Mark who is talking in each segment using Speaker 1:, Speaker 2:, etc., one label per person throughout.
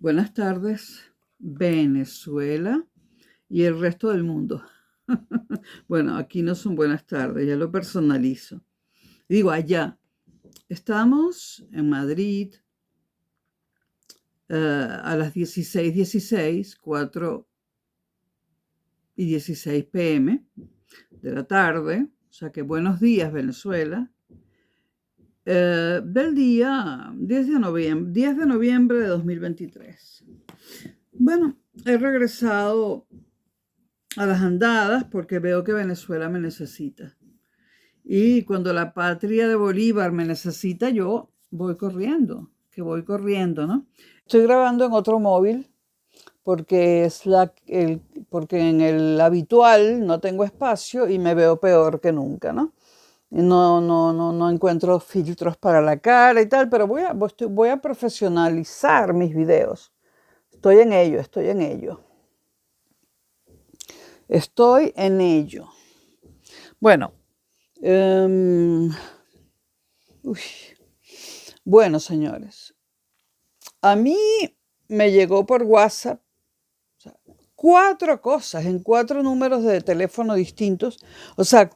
Speaker 1: Buenas tardes, Venezuela y el resto del mundo. Bueno, aquí no son buenas tardes, ya lo personalizo. Digo, allá. Estamos en Madrid a las 16:16, 4:16 p.m. de la tarde. O sea que buenos días, Venezuela. Del día 10 de noviembre de 2023. Bueno, he regresado a las andadas porque veo que Venezuela me necesita. Y cuando la patria de Bolívar me necesita, yo voy corriendo, ¿no? Estoy grabando en otro móvil porque porque en el habitual no tengo espacio y me veo peor que nunca, ¿no? No encuentro filtros para la cara y tal, pero voy a profesionalizar mis videos. Estoy en ello. Estoy en ello. Bueno, bueno, señores, a mí me llegó por WhatsApp 4 cosas en 4 números de teléfono distintos. O sea,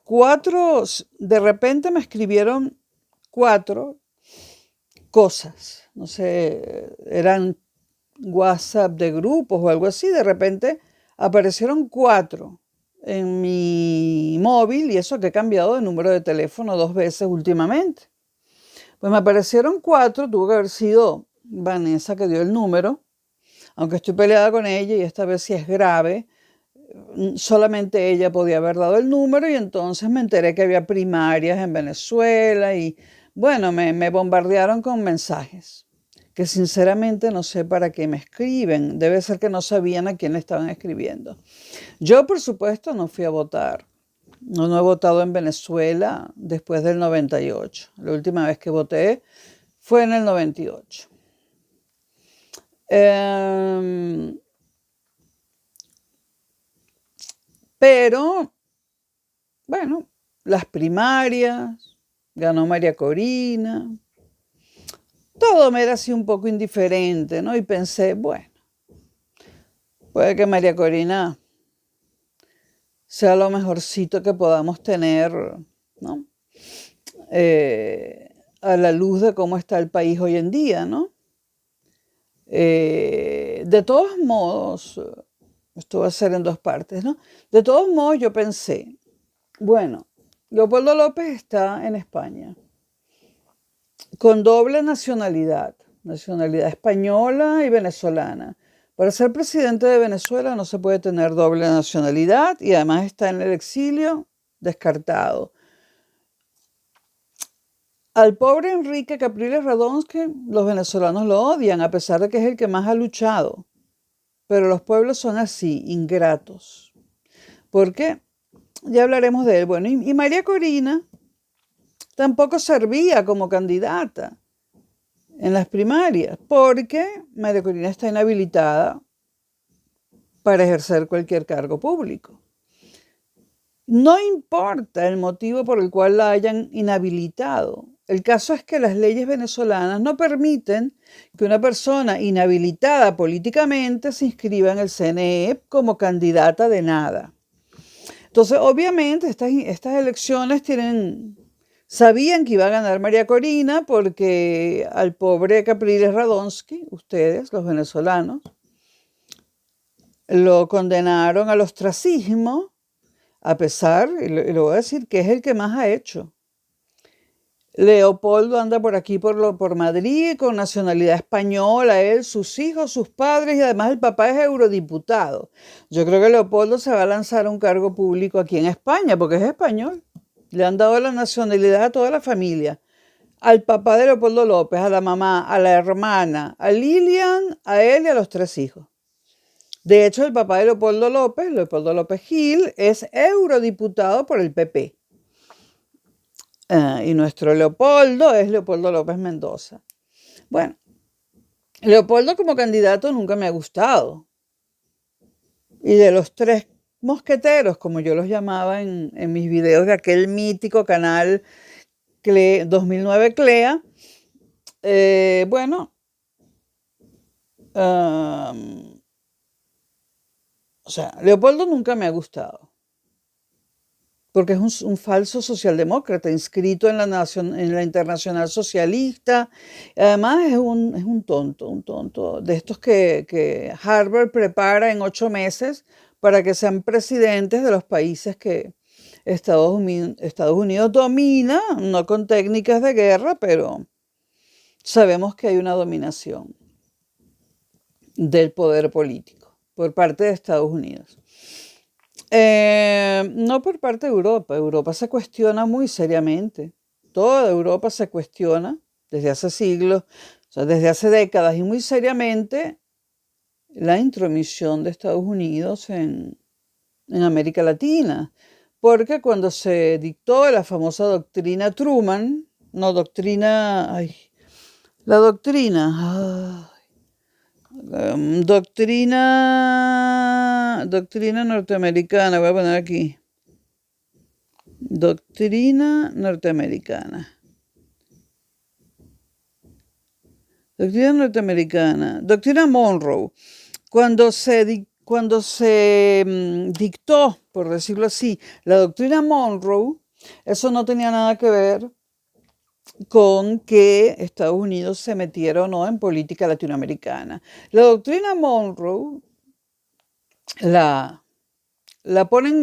Speaker 1: de repente me escribieron 4 cosas. No sé, eran WhatsApp de grupos o algo así. De repente aparecieron 4 en mi móvil, y eso que he cambiado de número de teléfono 2 veces últimamente. Pues me aparecieron 4, tuvo que haber sido Vanessa que dio el número, aunque estoy peleada con ella y esta vez sí es grave. Solamente ella podía haber dado el número, y entonces me enteré que había primarias en Venezuela y bueno, me bombardearon con mensajes que sinceramente no sé para qué me escriben. Debe ser que no sabían a quién le estaban escribiendo. Yo, por supuesto, no fui a votar. No he votado en Venezuela después del 98. La última vez que voté fue en el 98. Pero, bueno, las primarias, ganó María Corina, todo me era así un poco indiferente, ¿no? Y pensé, bueno, puede que María Corina sea lo mejorcito que podamos tener, ¿no? A la luz de cómo está el país hoy en día, ¿no? De todos modos, esto va a ser en 2 partes, ¿no? De todos modos, yo pensé, bueno, Leopoldo López está en España con doble nacionalidad española y venezolana. Para ser presidente de Venezuela no se puede tener doble nacionalidad, y además está en el exilio, descartado. Al pobre Enrique Capriles Radonsky los venezolanos lo odian, a pesar de que es el que más ha luchado. Pero los pueblos son así, ingratos. ¿Por qué? Ya hablaremos de él. Bueno, y María Corina tampoco servía como candidata en las primarias, porque María Corina está inhabilitada para ejercer cualquier cargo público. No importa el motivo por el cual la hayan inhabilitado. El caso es que las leyes venezolanas no permiten que una persona inhabilitada políticamente se inscriba en el CNE como candidata de nada. Entonces, obviamente, estas elecciones sabían que iba a ganar María Corina, porque al pobre Capriles Radonsky, ustedes, los venezolanos, lo condenaron al ostracismo, a pesar, y lo voy a decir, que es el que más ha hecho. Leopoldo anda por aquí, por Madrid, con nacionalidad española, él, sus hijos, sus padres, y además el papá es eurodiputado. Yo creo que Leopoldo se va a lanzar a un cargo público aquí en España, porque es español. Le han dado la nacionalidad a toda la familia. Al papá de Leopoldo López, a la mamá, a la hermana, a Lilian, a él y a los 3 hijos. De hecho, el papá de Leopoldo López Gil, es eurodiputado por el PP. Y nuestro Leopoldo es Leopoldo López Mendoza. Bueno, Leopoldo como candidato nunca me ha gustado. Y de los 3 mosqueteros, como yo los llamaba en mis videos de aquel mítico canal 2009 CLEA, bueno, am, o sea, Leopoldo nunca me ha gustado, porque es un falso socialdemócrata inscrito en en la Internacional Socialista. Además es un tonto de estos que Harvard prepara en 8 meses para que sean presidentes de los países que Estados Unidos domina, no con técnicas de guerra, pero sabemos que hay una dominación del poder político por parte de Estados Unidos. No por parte de Europa. Europa se cuestiona muy seriamente. Toda Europa se cuestiona desde hace siglos, o sea, desde hace décadas y muy seriamente la intromisión de Estados Unidos en América Latina. Porque cuando se dictó la famosa doctrina Truman, no doctrina, ay, la doctrina, doctrina norteamericana, voy a poner aquí. Doctrina norteamericana. Doctrina norteamericana. Doctrina Monroe. Cuando se dictó, por decirlo así, la doctrina Monroe, eso no tenía nada que ver con que Estados Unidos se metiera o no en política latinoamericana. La doctrina Monroe la ponen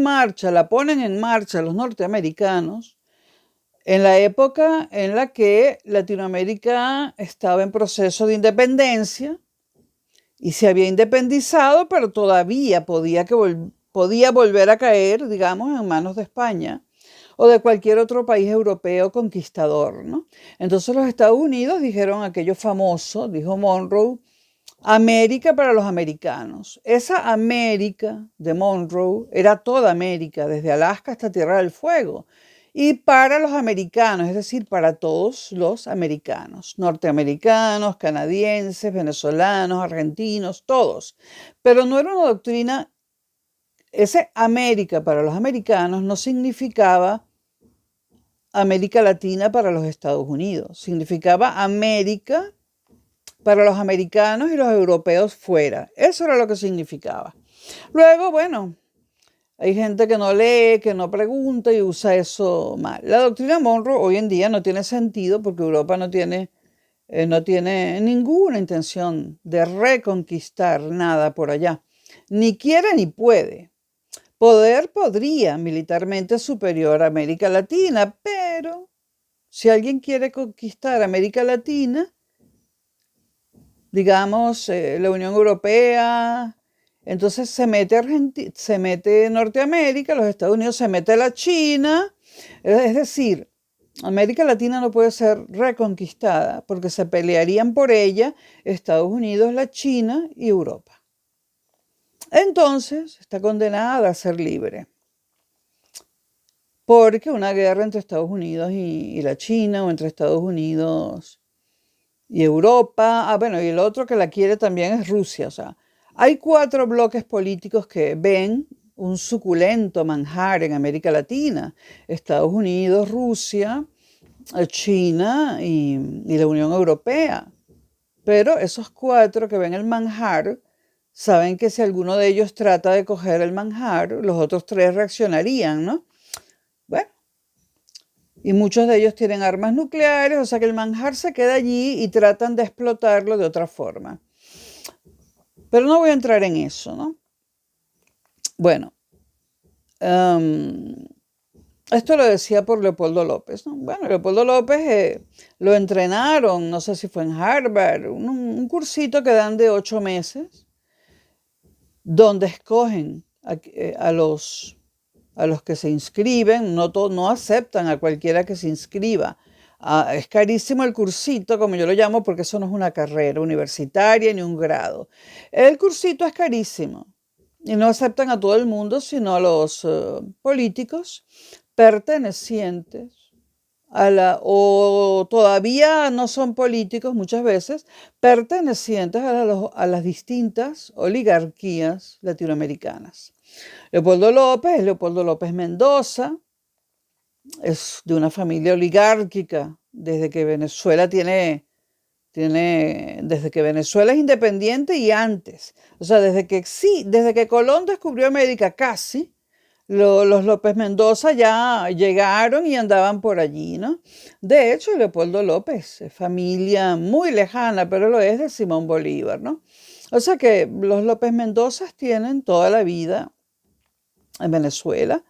Speaker 1: en marcha los norteamericanos en la época en la que Latinoamérica estaba en proceso de independencia y se había independizado, pero todavía podía volver a caer, digamos, en manos de España o de cualquier otro país europeo conquistador, ¿no? Entonces los Estados Unidos dijeron aquello famoso, dijo Monroe, América para los americanos. Esa América de Monroe era toda América, desde Alaska hasta Tierra del Fuego. Y para los americanos, es decir, para todos los americanos, norteamericanos, canadienses, venezolanos, argentinos, todos. Pero no era una doctrina, ese América para los americanos no significaba América Latina para los Estados Unidos, significaba América para los americanos y los europeos fuera. Eso era lo que significaba. Luego, bueno, hay gente que no lee, que no pregunta y usa eso mal. La doctrina Monroe hoy en día no tiene sentido porque Europa no tiene ninguna intención de reconquistar nada por allá. Ni quiere ni puede. Podría militarmente superior a América Latina, pero si alguien quiere conquistar América Latina, digamos, la Unión Europea, entonces se mete Norteamérica, los Estados Unidos, se mete la China, es decir, América Latina no puede ser reconquistada porque se pelearían por ella Estados Unidos, la China y Europa. Entonces está condenada a ser libre. Porque una guerra entre Estados Unidos y la China o entre Estados Unidos y Europa, bueno, y el otro que la quiere también es Rusia. O sea, hay 4 bloques políticos que ven un suculento manjar en América Latina: Estados Unidos, Rusia, China y la Unión Europea. Pero esos 4 que ven el manjar saben que si alguno de ellos trata de coger el manjar, los otros 3 reaccionarían, ¿no? Bueno, y muchos de ellos tienen armas nucleares, o sea que el manjar se queda allí y tratan de explotarlo de otra forma. Pero no voy a entrar en eso, ¿no? Bueno, esto lo decía por Leopoldo López, ¿no? Bueno, Leopoldo López lo entrenaron, no sé si fue en Harvard, un cursito que dan de 8 meses, donde escogen a los que se inscriben, no aceptan a cualquiera que se inscriba. Es carísimo el cursito, como yo lo llamo, porque eso no es una carrera universitaria ni un grado. El cursito es carísimo y no aceptan a todo el mundo, sino a los políticos pertenecientes o todavía no son políticos muchas veces, pertenecientes a las distintas oligarquías latinoamericanas. Leopoldo López Mendoza, es de una familia oligárquica desde que Venezuela tiene Tiene desde que Venezuela es independiente y antes. O sea, desde que Colón descubrió América casi, los López Mendoza ya llegaron y andaban por allí, ¿no? De hecho, Leopoldo López es familia muy lejana, pero lo es de Simón Bolívar, ¿no? O sea que los López Mendoza tienen toda la vida en Venezuela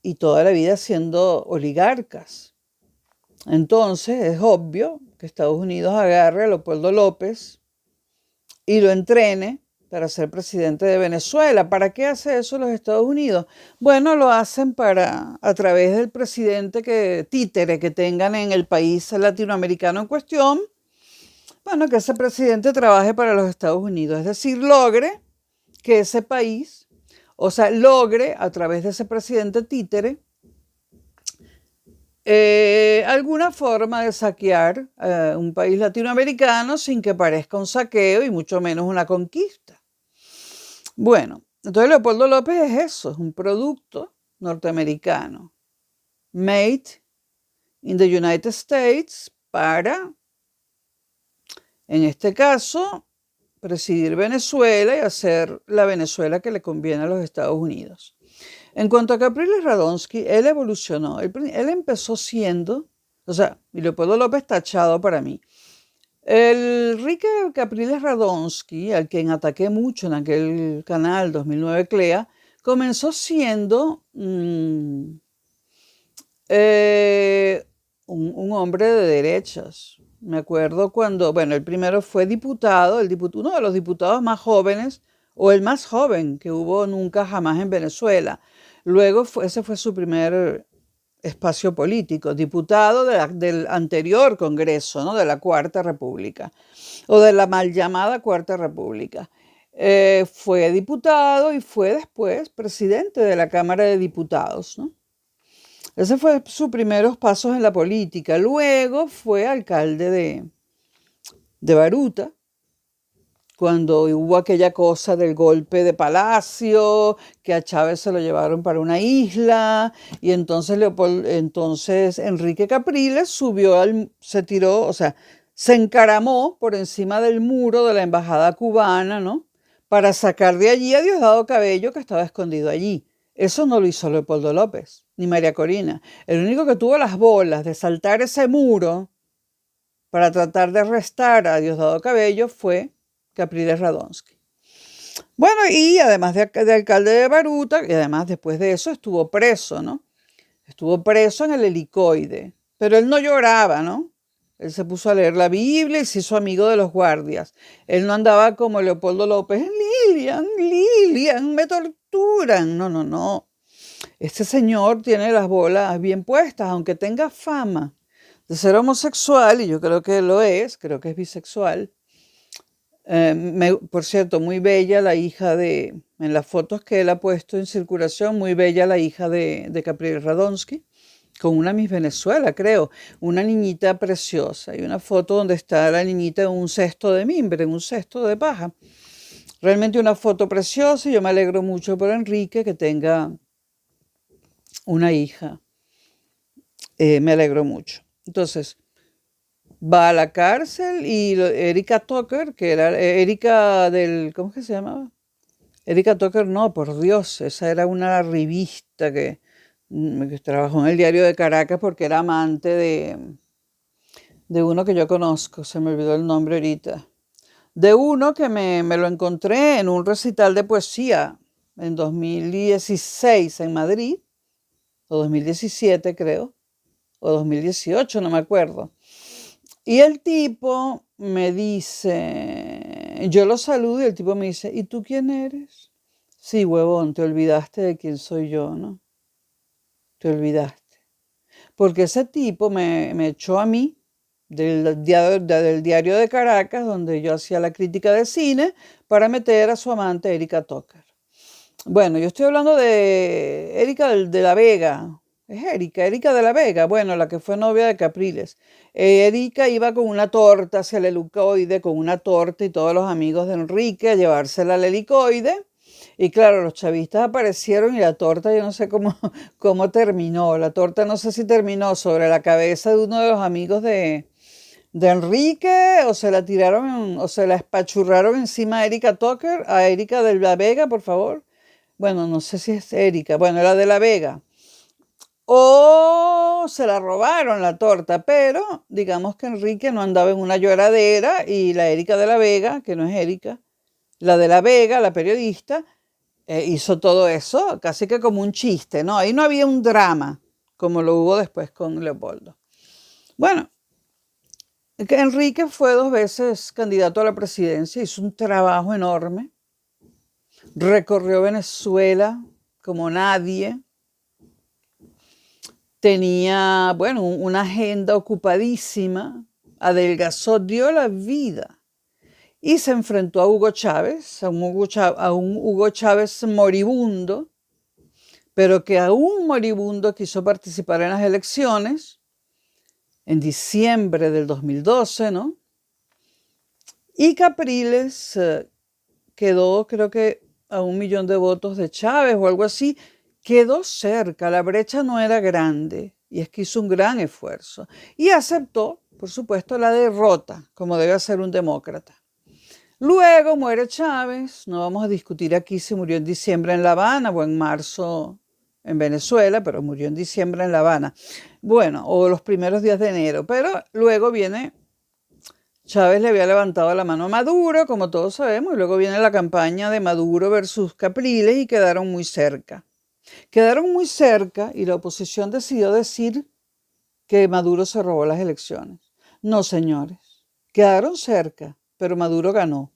Speaker 1: y toda la vida siendo oligarcas. Entonces es obvio que Estados Unidos agarre a Leopoldo López y lo entrene para ser presidente de Venezuela. ¿Para qué hace eso los Estados Unidos? Bueno, lo hacen a través del presidente títere que tengan en el país latinoamericano en cuestión, bueno, que ese presidente trabaje para los Estados Unidos, es decir, logre que ese país, o sea, logre a través de ese presidente títere, alguna forma de saquear un país latinoamericano sin que parezca un saqueo y mucho menos una conquista. Bueno, entonces Leopoldo López es eso, es un producto norteamericano, made in the United States para, en este caso, presidir Venezuela y hacer la Venezuela que le conviene a los Estados Unidos. En cuanto a Capriles Radonsky, él evolucionó. Él empezó siendo, o sea, y Leopoldo López tachado para mí. El Enrique Capriles Radonsky, al quien ataqué mucho en aquel canal 2009 CLEA, comenzó siendo un hombre de derechas. Me acuerdo cuando, bueno, el primero fue diputado, uno de los diputados más jóvenes, o el más joven que hubo nunca jamás en Venezuela. Luego ese fue su primer espacio político, diputado del anterior Congreso, ¿no? De la Cuarta República, o de la mal llamada Cuarta República. Fue diputado y fue después presidente de la Cámara de Diputados, ¿no? Ese fue sus primeros pasos en la política. Luego fue alcalde de Baruta, cuando hubo aquella cosa del golpe de Palacio, que a Chávez se lo llevaron para una isla, y entonces Enrique Capriles se tiró, o sea, se encaramó por encima del muro de la embajada cubana, ¿no? Para sacar de allí a Diosdado Cabello, que estaba escondido allí. Eso no lo hizo Leopoldo López, ni María Corina. El único que tuvo las bolas de saltar ese muro para tratar de arrestar a Diosdado Cabello fue Capriles Radonsky. Bueno, y además de alcalde de Baruta, y además después de eso estuvo preso, ¿no? Estuvo preso en el Helicoide. Pero él no lloraba, ¿no? Él se puso a leer la Biblia y se hizo amigo de los guardias. Él no andaba como Leopoldo López, Lilian, me torturan. No, no, no. Este señor tiene las bolas bien puestas, aunque tenga fama de ser homosexual, y yo creo que lo es, creo que es bisexual. Por cierto, muy bella la hija en las fotos que él ha puesto en circulación, muy bella la hija de Capriles Radonsky, con una Miss Venezuela, creo, una niñita preciosa. Hay una foto donde está la niñita en un cesto de mimbre, en un cesto de paja. Realmente una foto preciosa y yo me alegro mucho por Enrique que tenga una hija. Me alegro mucho. Entonces, va a la cárcel y Erika Tucker, que era Erika ¿cómo es que se llamaba? Erika Tucker, no, por Dios, esa era una revista que trabajó en el Diario de Caracas porque era amante de uno que yo conozco, se me olvidó el nombre ahorita, de uno que me lo encontré en un recital de poesía en 2016 en Madrid, o 2017 creo, o 2018, no me acuerdo. Y el tipo me dice, yo lo saludo y el tipo me dice, ¿y tú quién eres? Sí, huevón, te olvidaste de quién soy yo, ¿no? Te olvidaste. Porque ese tipo me echó a mí del diario de Caracas, donde yo hacía la crítica de cine, para meter a su amante Erika Tucker. Bueno, yo estoy hablando de Erika de la Vega. Es Erika de la Vega, bueno, la que fue novia de Capriles. Erika iba con una torta hacia el helicoide, con una torta y todos los amigos de Enrique a llevársela al helicoide. Y claro, los chavistas aparecieron y la torta, yo no sé cómo terminó. La torta no sé si terminó sobre la cabeza de uno de los amigos de de Enrique, o se la tiraron, o se la espachurraron encima a Erika Tucker, a Erika de la Vega, por favor. Bueno, no sé si es Erika, bueno, la de la Vega. O se la robaron la torta, pero digamos que Enrique no andaba en una lloradera y la Erika de la Vega, que no es Erika, la de la Vega, la periodista, hizo todo eso casi que como un chiste, ¿no? Ahí no había un drama como lo hubo después con Leopoldo. Bueno, que Enrique fue 2 veces candidato a la presidencia, hizo un trabajo enorme, recorrió Venezuela como nadie, tenía, bueno, una agenda ocupadísima, adelgazó, dio la vida y se enfrentó a Hugo Chávez, a un Hugo Chávez moribundo, pero que aún moribundo quiso participar en las elecciones en diciembre del 2012, ¿no? Y Capriles quedó, creo que a 1 millón de votos de Chávez o algo así, quedó cerca, la brecha no era grande y es que hizo un gran esfuerzo y aceptó, por supuesto, la derrota, como debe hacer un demócrata. Luego muere Chávez, no vamos a discutir aquí si murió en diciembre en La Habana o en marzo en Venezuela, pero murió en diciembre en La Habana. Bueno, o los primeros días de enero, pero luego viene, Chávez le había levantado la mano a Maduro, como todos sabemos, y luego viene la campaña de Maduro versus Capriles y quedaron muy cerca. Quedaron muy cerca y la oposición decidió decir que Maduro se robó las elecciones. No, señores, quedaron cerca, pero Maduro ganó.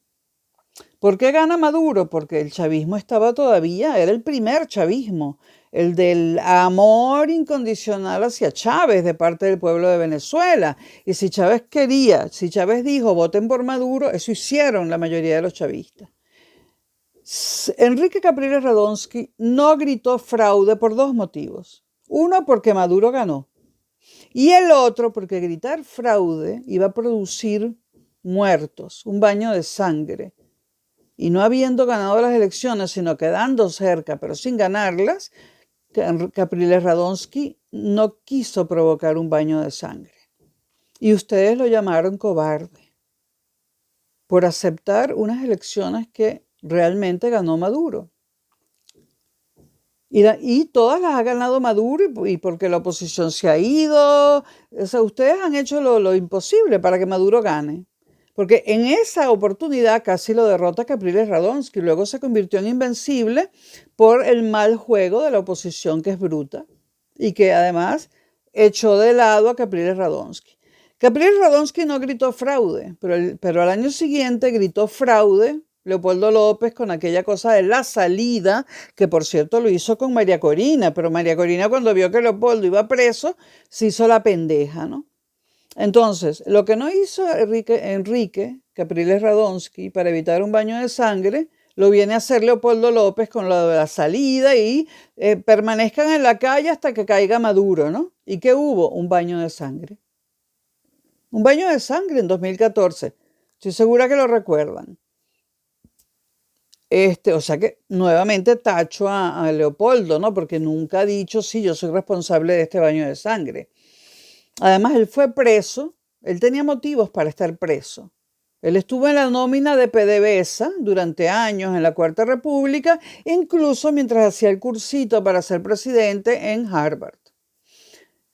Speaker 1: ¿Por qué gana Maduro? Porque el chavismo estaba todavía, era el primer chavismo, el del amor incondicional hacia Chávez de parte del pueblo de Venezuela. Y si Chávez quería, si Chávez dijo voten por Maduro, eso hicieron la mayoría de los chavistas. Enrique Capriles Radonsky no gritó fraude por 2 motivos. Uno, porque Maduro ganó. Y el otro, porque gritar fraude iba a producir muertos, un baño de sangre. Y no habiendo ganado las elecciones, sino quedando cerca, pero sin ganarlas, Capriles Radonsky no quiso provocar un baño de sangre. Y ustedes lo llamaron cobarde por aceptar unas elecciones que realmente ganó Maduro. Y todas las ha ganado Maduro y porque la oposición se ha ido. O sea, ustedes han hecho lo imposible para que Maduro gane. Porque en esa oportunidad casi lo derrota Capriles Radonsky. Luego se convirtió en invencible por el mal juego de la oposición, que es bruta. Y que además echó de lado a Capriles Radonsky. Capriles Radonsky no gritó fraude, pero al año siguiente gritó fraude Leopoldo López con aquella cosa de la salida, que por cierto lo hizo con María Corina, pero María Corina cuando vio que Leopoldo iba preso, se hizo la pendeja, ¿no? Entonces, lo que no hizo Enrique Capriles Radonsky para evitar un baño de sangre, lo viene a hacer Leopoldo López con lo de la salida y permanezcan en la calle hasta que caiga Maduro, ¿no? ¿Y qué hubo? Un baño de sangre. Un baño de sangre en 2014. Estoy segura que lo recuerdan. O sea que nuevamente tacho a Leopoldo, ¿no? Porque nunca ha dicho, sí, yo soy responsable de este baño de sangre. Además, él fue preso, él tenía motivos para estar preso. Él estuvo en la nómina de PDVSA durante años en la Cuarta República, incluso mientras hacía el cursito para ser presidente en Harvard.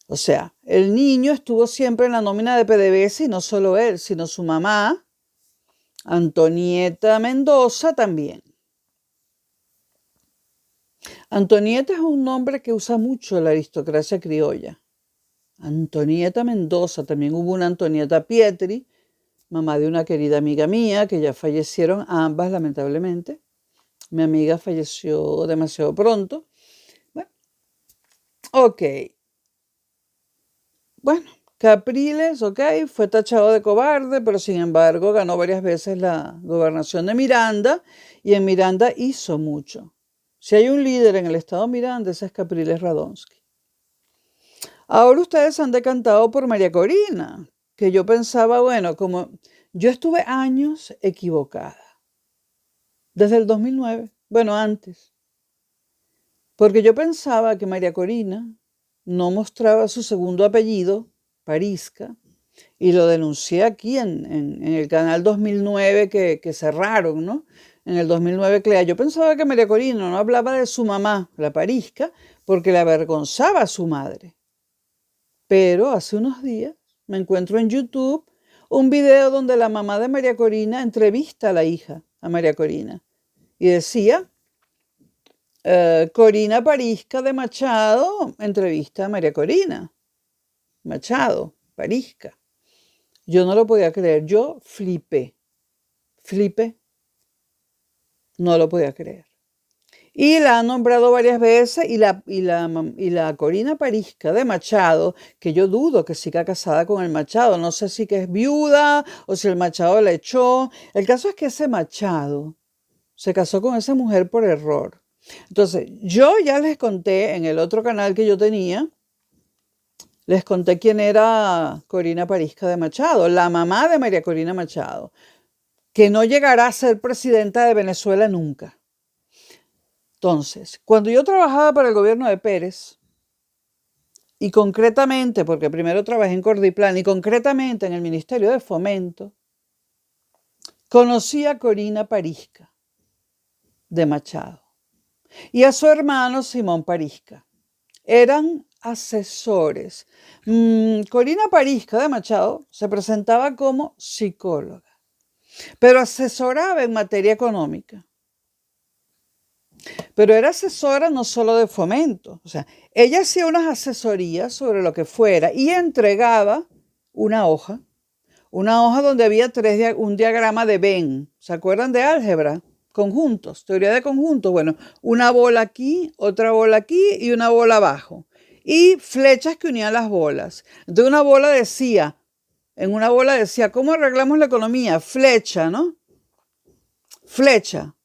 Speaker 1: O sea, el niño estuvo siempre en la nómina de PDVSA y no solo él, sino su mamá, Antonieta Mendoza, también. Antonieta es un nombre que usa mucho la aristocracia criolla. Antonieta Mendoza, también hubo una Antonieta Pietri, mamá de una querida amiga mía, que ya fallecieron ambas lamentablemente. Mi amiga falleció demasiado pronto. Bueno, ok. Bueno, Capriles, ok, fue tachado de cobarde, pero sin embargo ganó varias veces la gobernación de Miranda y en Miranda hizo mucho. Si hay un líder en el estado Miranda, ese es Capriles Radonsky. Ahora ustedes han decantado por María Corina, que yo pensaba, bueno, como yo estuve años equivocada, desde el 2009, bueno, antes, porque yo pensaba que María Corina no mostraba su segundo apellido, Parisca, Y lo denuncié aquí en el canal 2009 que cerraron, ¿no? En el 2009, Clea. Yo pensaba que María Corina no hablaba de su mamá, la Parisca, porque le avergonzaba a su madre. Pero hace unos días me encuentro en YouTube un video donde la mamá de María Corina entrevista a la hija, a María Corina, y decía, Corina Parisca de Machado entrevista a María Corina. Machado, Parisca. Yo no lo podía creer, yo flipé, no lo podía creer. Y la han nombrado varias veces y la Corina Parisca de Machado, que yo dudo que siga casada con el Machado, no sé si que es viuda o si el Machado la echó. El caso es que ese Machado se casó con esa mujer por error. Entonces, yo ya les conté en el otro canal que yo tenía, les conté quién era Corina Parisca de Machado, la mamá de María Corina Machado, que no llegará a ser presidenta de Venezuela nunca. Entonces, cuando yo trabajaba para el gobierno de Pérez, y concretamente, porque primero trabajé en Cordiplan, y concretamente en el Ministerio de Fomento, conocí a Corina Parisca de Machado y a su hermano Simón Parisca. Eran asesores. Corina Parisca de Machado se presentaba como psicóloga, pero asesoraba en materia económica. Pero era asesora no solo de Fomento, o sea, ella hacía unas asesorías sobre lo que fuera y entregaba una hoja donde había un diagrama de Venn. ¿Se acuerdan de álgebra? Conjuntos, teoría de conjuntos. Bueno, una bola aquí, otra bola aquí y una bola abajo. Y flechas que unían las bolas. Entonces en una bola decía, ¿cómo arreglamos la economía? Flecha, ¿no? Flecha.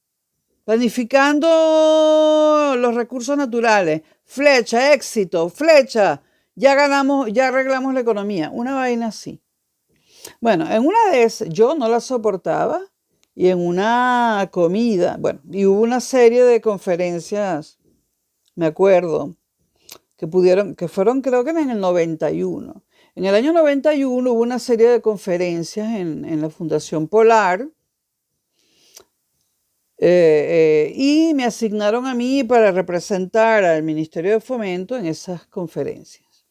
Speaker 1: Planificando los recursos naturales. Flecha, éxito, flecha. Ya ganamos, ya arreglamos la economía. Una vaina así. Bueno, en una de esas yo no la soportaba y en una comida, bueno, y hubo una serie de conferencias, me acuerdo, que fueron creo que en el 91. En el año 91 hubo una serie de conferencias en la Fundación Polar. Y me asignaron a mí para representar al Ministerio de Fomento en esas conferencias.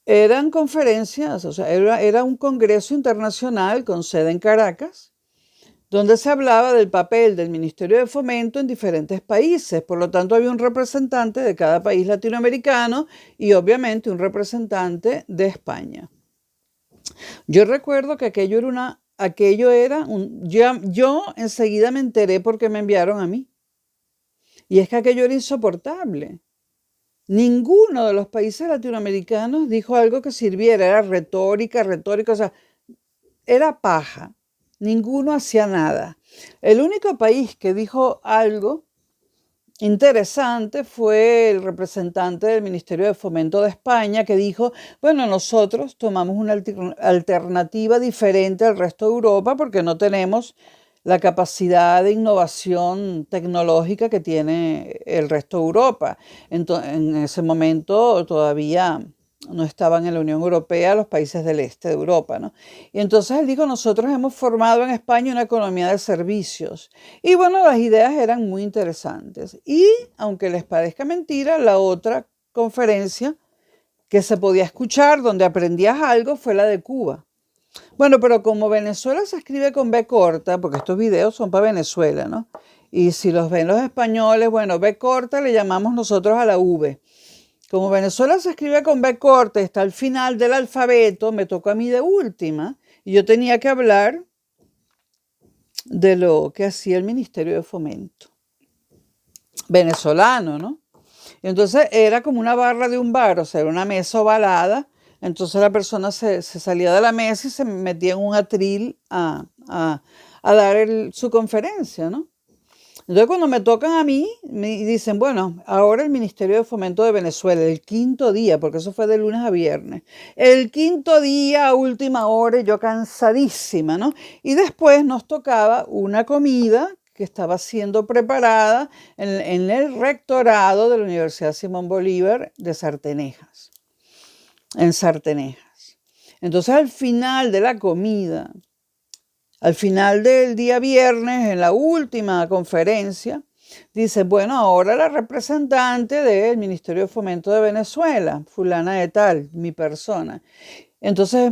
Speaker 1: Eran conferencias, o sea, era un congreso internacional con sede en Caracas, donde se hablaba del papel del Ministerio de Fomento en diferentes países. Por lo tanto, había un representante de cada país latinoamericano y obviamente un representante de España. Yo recuerdo que yo enseguida me enteré porque me enviaron a mí. Y es que aquello era insoportable. Ninguno de los países latinoamericanos dijo algo que sirviera, era retórica, o sea, era paja. Ninguno hacía nada. El único país que dijo algo interesante fue el representante del Ministerio de Fomento de España que dijo, bueno, nosotros tomamos una alternativa diferente al resto de Europa porque no tenemos la capacidad de innovación tecnológica que tiene el resto de Europa. En ese momento todavía no estaban en la Unión Europea los países del este de Europa, ¿no? Y entonces él dijo, nosotros hemos formado en España una economía de servicios. Y bueno, las ideas eran muy interesantes. Y aunque les parezca mentira, la otra conferencia que se podía escuchar donde aprendías algo fue la de Cuba. Bueno, pero como Venezuela se escribe con B corta, porque estos videos son para Venezuela, ¿no? Y si los ven los españoles, bueno, B corta le llamamos nosotros a la V. Como Venezuela se escribe con B corta, está al final del alfabeto, me tocó a mí de última, y yo tenía que hablar de lo que hacía el Ministerio de Fomento venezolano, ¿no? Y entonces era como una barra de un bar, o sea, era una mesa ovalada. Entonces la persona se salía de la mesa y se metía en un atril a dar su conferencia, ¿no? Entonces cuando me tocan a mí, me dicen, bueno, ahora el Ministerio de Fomento de Venezuela, el quinto día, porque eso fue de lunes a viernes, el quinto día a última hora, yo cansadísima, ¿no? Y después nos tocaba una comida que estaba siendo preparada en el rectorado de la Universidad Simón Bolívar de Sartenejas, en Sartenejas. Entonces al final de la comida, al final del día viernes, en la última conferencia, dice, bueno, ahora la representante del Ministerio de Fomento de Venezuela, fulana de tal, mi persona. Entonces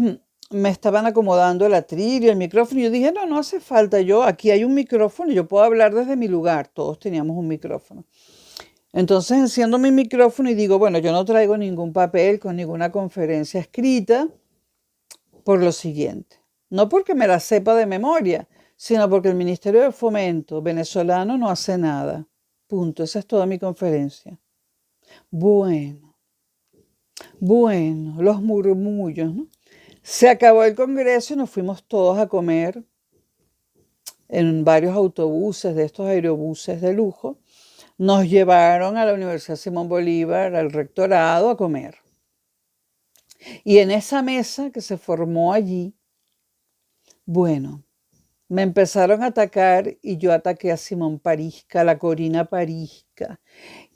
Speaker 1: me estaban acomodando el atril y el micrófono. Y yo dije, no, no hace falta. Aquí hay un micrófono, yo puedo hablar desde mi lugar. Todos teníamos un micrófono. Entonces enciendo mi micrófono y digo, bueno, yo no traigo ningún papel con ninguna conferencia escrita por lo siguiente. No porque me la sepa de memoria, sino porque el Ministerio de Fomento venezolano no hace nada. Punto. Esa es toda mi conferencia. Bueno, los murmullos, ¿no? Se acabó el congreso y nos fuimos todos a comer en varios autobuses, de estos aerobuses de lujo. Nos llevaron a la Universidad Simón Bolívar, al rectorado, a comer. Y en esa mesa que se formó allí, bueno, me empezaron a atacar y yo ataqué a Simón Parisca, a la Corina Parisca,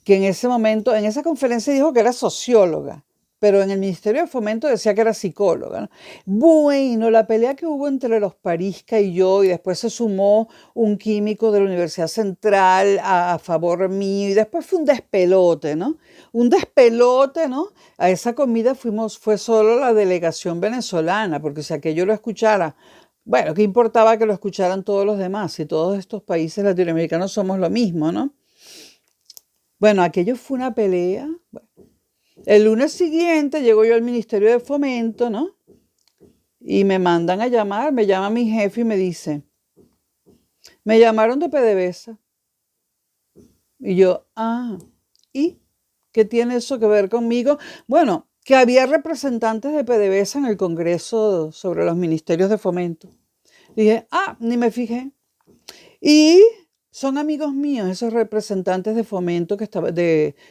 Speaker 1: que en ese momento, en esa conferencia dijo que era socióloga, pero en el Ministerio de Fomento decía que era psicóloga, ¿no? Bueno, la pelea que hubo entre los Parisca y yo, y después se sumó un químico de la Universidad Central a favor mío, y después fue un despelote, ¿no? Un despelote, ¿no? A esa comida fue solo la delegación venezolana, porque si aquello lo escuchara, bueno, ¿qué importaba que lo escucharan todos los demás? Si todos estos países latinoamericanos somos lo mismo, ¿no? Bueno, aquello fue una pelea. Bueno, el lunes siguiente llego yo al Ministerio de Fomento, ¿no? Y me mandan a llamar, me llama mi jefe y me dice, me llamaron de PDVSA. Y yo, ¿y qué tiene eso que ver conmigo? Bueno, que había representantes de PDVSA en el Congreso sobre los ministerios de fomento. Dije, ni me fijé. Y son amigos míos, esos representantes de fomento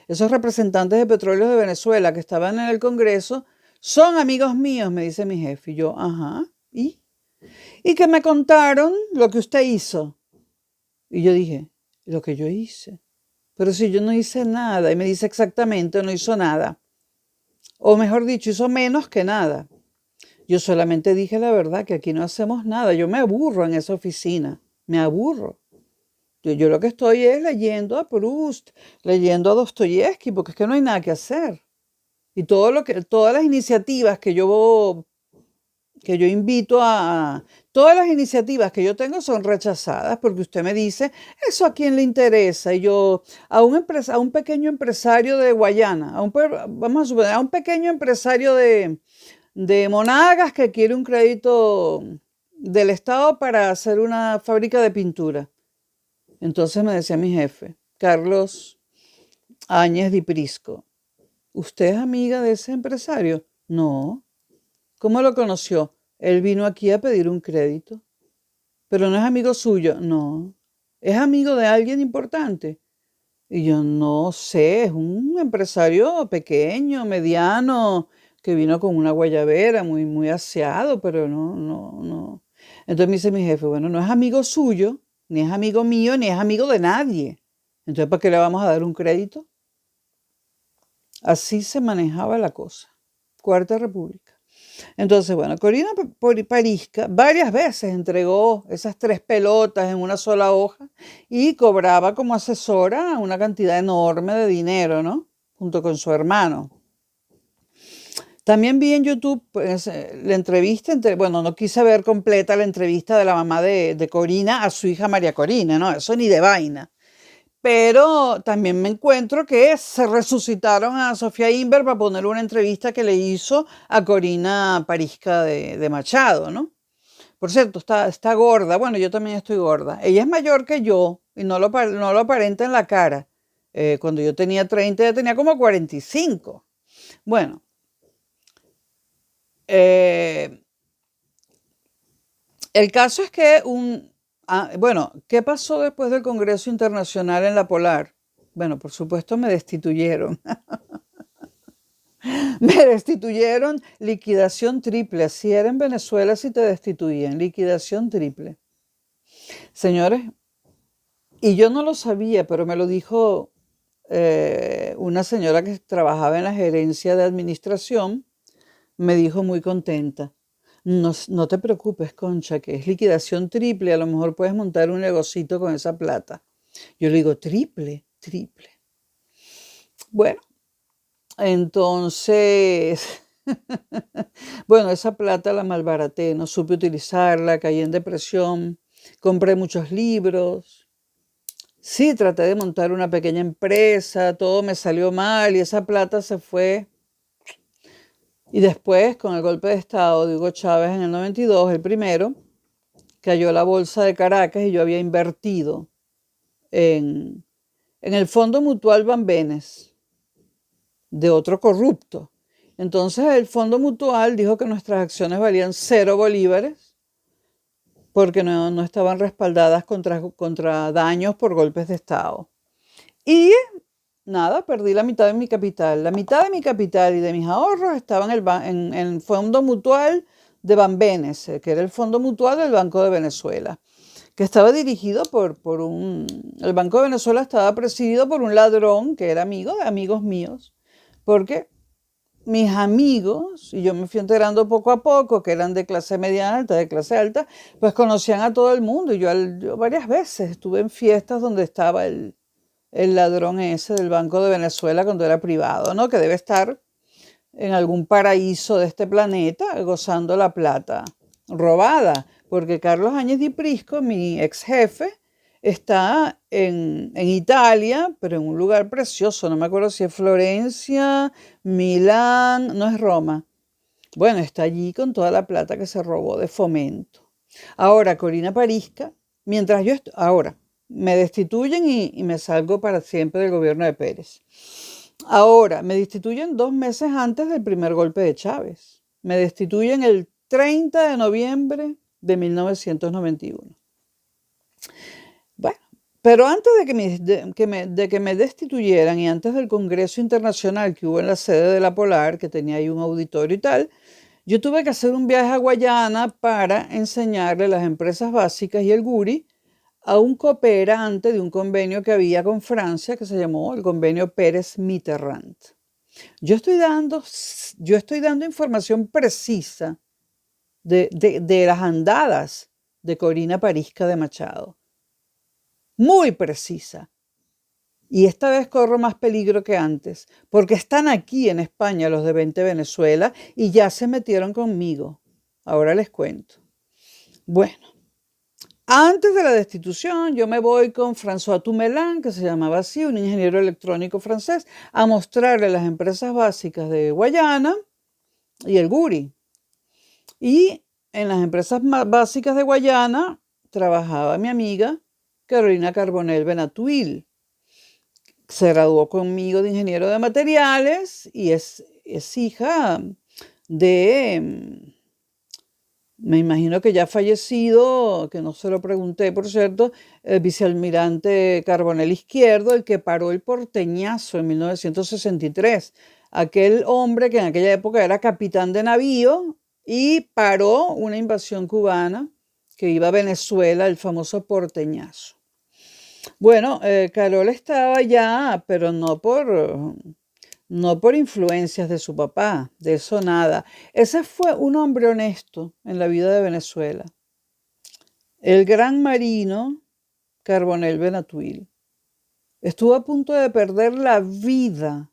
Speaker 1: esos representantes de Petróleos de Venezuela que estaban en el Congreso, son amigos míos, me dice mi jefe. Y yo, ¿y? Y que me contaron lo que usted hizo. Y yo dije, lo que yo hice. Pero si yo no hice nada, y me dice exactamente, no hizo nada. O mejor dicho, hizo menos que nada. Yo solamente dije la verdad, que aquí no hacemos nada. Yo me aburro en esa oficina, me aburro. Yo lo que estoy es leyendo a Proust, leyendo a Dostoyevsky, porque es que no hay nada que hacer. Y todas las iniciativas que yo invito todas las iniciativas que yo tengo son rechazadas porque usted me dice, ¿eso a quién le interesa? Y yo, a un pequeño empresario de Guayana, vamos a suponer, a un pequeño empresario de Monagas que quiere un crédito del Estado para hacer una fábrica de pintura. Entonces me decía mi jefe, Carlos Áñez Di Prisco, ¿usted es amiga de ese empresario? No. ¿Cómo lo conoció? Él vino aquí a pedir un crédito. ¿Pero no es amigo suyo? No. ¿Es amigo de alguien importante? Y yo no sé, es un empresario pequeño, mediano, que vino con una guayabera, muy, muy aseado, pero no. Entonces me dice mi jefe, bueno, no es amigo suyo, ni es amigo mío, ni es amigo de nadie. Entonces, ¿para qué le vamos a dar un crédito? Así se manejaba la cosa. Cuarta República. Entonces, bueno, Corina Parisca varias veces entregó esas 3 pelotas en una sola hoja y cobraba como asesora una cantidad enorme de dinero, ¿no? Junto con su hermano. También vi en YouTube pues, la entrevista, bueno, no quise ver completa la entrevista de la mamá de Corina a su hija María Corina, ¿no? Eso ni de vaina. Pero también me encuentro que se resucitaron a Sofía Inver para poner una entrevista que le hizo a Corina Parisca de Machado, ¿no? Por cierto, está gorda. Bueno, yo también estoy gorda. Ella es mayor que yo y no lo aparenta en la cara. Cuando yo tenía 30, ella tenía como 45. Bueno, el caso es que bueno, ¿qué pasó después del Congreso Internacional en la Polar? Bueno, por supuesto me destituyeron. Me destituyeron, liquidación triple. Así era en Venezuela si te destituían, liquidación triple. Señores, y yo no lo sabía, pero me lo dijo una señora que trabajaba en la gerencia de administración. me dijo muy contenta, no te preocupes, Concha, que es liquidación triple, a lo mejor puedes montar un negocito con esa plata. Yo le digo, triple, triple. Bueno, entonces, bueno, esa plata la malbaraté, no supe utilizarla, caí en depresión, compré muchos libros. Sí, traté de montar una pequeña empresa, todo me salió mal y esa plata se fue. Y después, con el golpe de Estado de Hugo Chávez en el 92, el primero, cayó la bolsa de Caracas y yo había invertido en, en el Fondo Mutual Bambenes, de otro corrupto. Entonces el Fondo Mutual dijo que nuestras acciones valían 0 bolívares porque no estaban respaldadas contra daños por golpes de Estado. Y nada, perdí la mitad de mi capital. La mitad de mi capital y de mis ahorros estaban en el Fondo Mutual de Bambenes, que era el Fondo Mutual del Banco de Venezuela, que estaba dirigido por un... El Banco de Venezuela estaba presidido por un ladrón que era amigo de amigos míos, porque mis amigos, y yo me fui enterando poco a poco, que eran de clase media alta, de clase alta, pues conocían a todo el mundo. Y yo varias veces estuve en fiestas donde estaba el ladrón ese del Banco de Venezuela cuando era privado, ¿no? Que debe estar en algún paraíso de este planeta gozando la plata robada, porque Carlos Áñez Di Prisco, mi ex jefe, está en Italia, pero en un lugar precioso, no me acuerdo si es Florencia, Milán, no es Roma. Bueno, está allí con toda la plata que se robó de Fomento. Ahora, Corina Parisca, ahora, me destituyen y me salgo para siempre del gobierno de Pérez. Ahora, me destituyen 2 meses antes del primer golpe de Chávez. Me destituyen el 30 de noviembre de 1991. Bueno, pero antes de que me destituyeran y antes del Congreso Internacional que hubo en la sede de la Polar, que tenía ahí un auditorio y tal, yo tuve que hacer un viaje a Guayana para enseñarle las empresas básicas y el Guri a un cooperante de un convenio que había con Francia que se llamó el convenio Pérez-Mitterrand. Yo estoy dando información precisa de las andadas de Corina Parisca de Machado. Muy precisa. Y esta vez corro más peligro que antes, porque están aquí en España los de 20 Venezuela y ya se metieron conmigo. Ahora les cuento. Bueno, antes de la destitución, yo me voy con François Toumelin, que se llamaba así, un ingeniero electrónico francés, a mostrarle las empresas básicas de Guayana y el Guri. Y en las empresas básicas de Guayana trabajaba mi amiga Carolina Carbonell Benatuil. Se graduó conmigo de ingeniero de materiales y es hija de... Me imagino que ya fallecido, que no se lo pregunté, por cierto, el vicealmirante Carbonell Izquierdo, el que paró el porteñazo en 1963. Aquel hombre que en aquella época era capitán de navío y paró una invasión cubana que iba a Venezuela, el famoso porteñazo. Bueno, Carol estaba ya, pero no por influencias de su papá, de eso nada. Ese fue un hombre honesto en la vida de Venezuela. El gran marino Carbonell Benatuil estuvo a punto de perder la vida,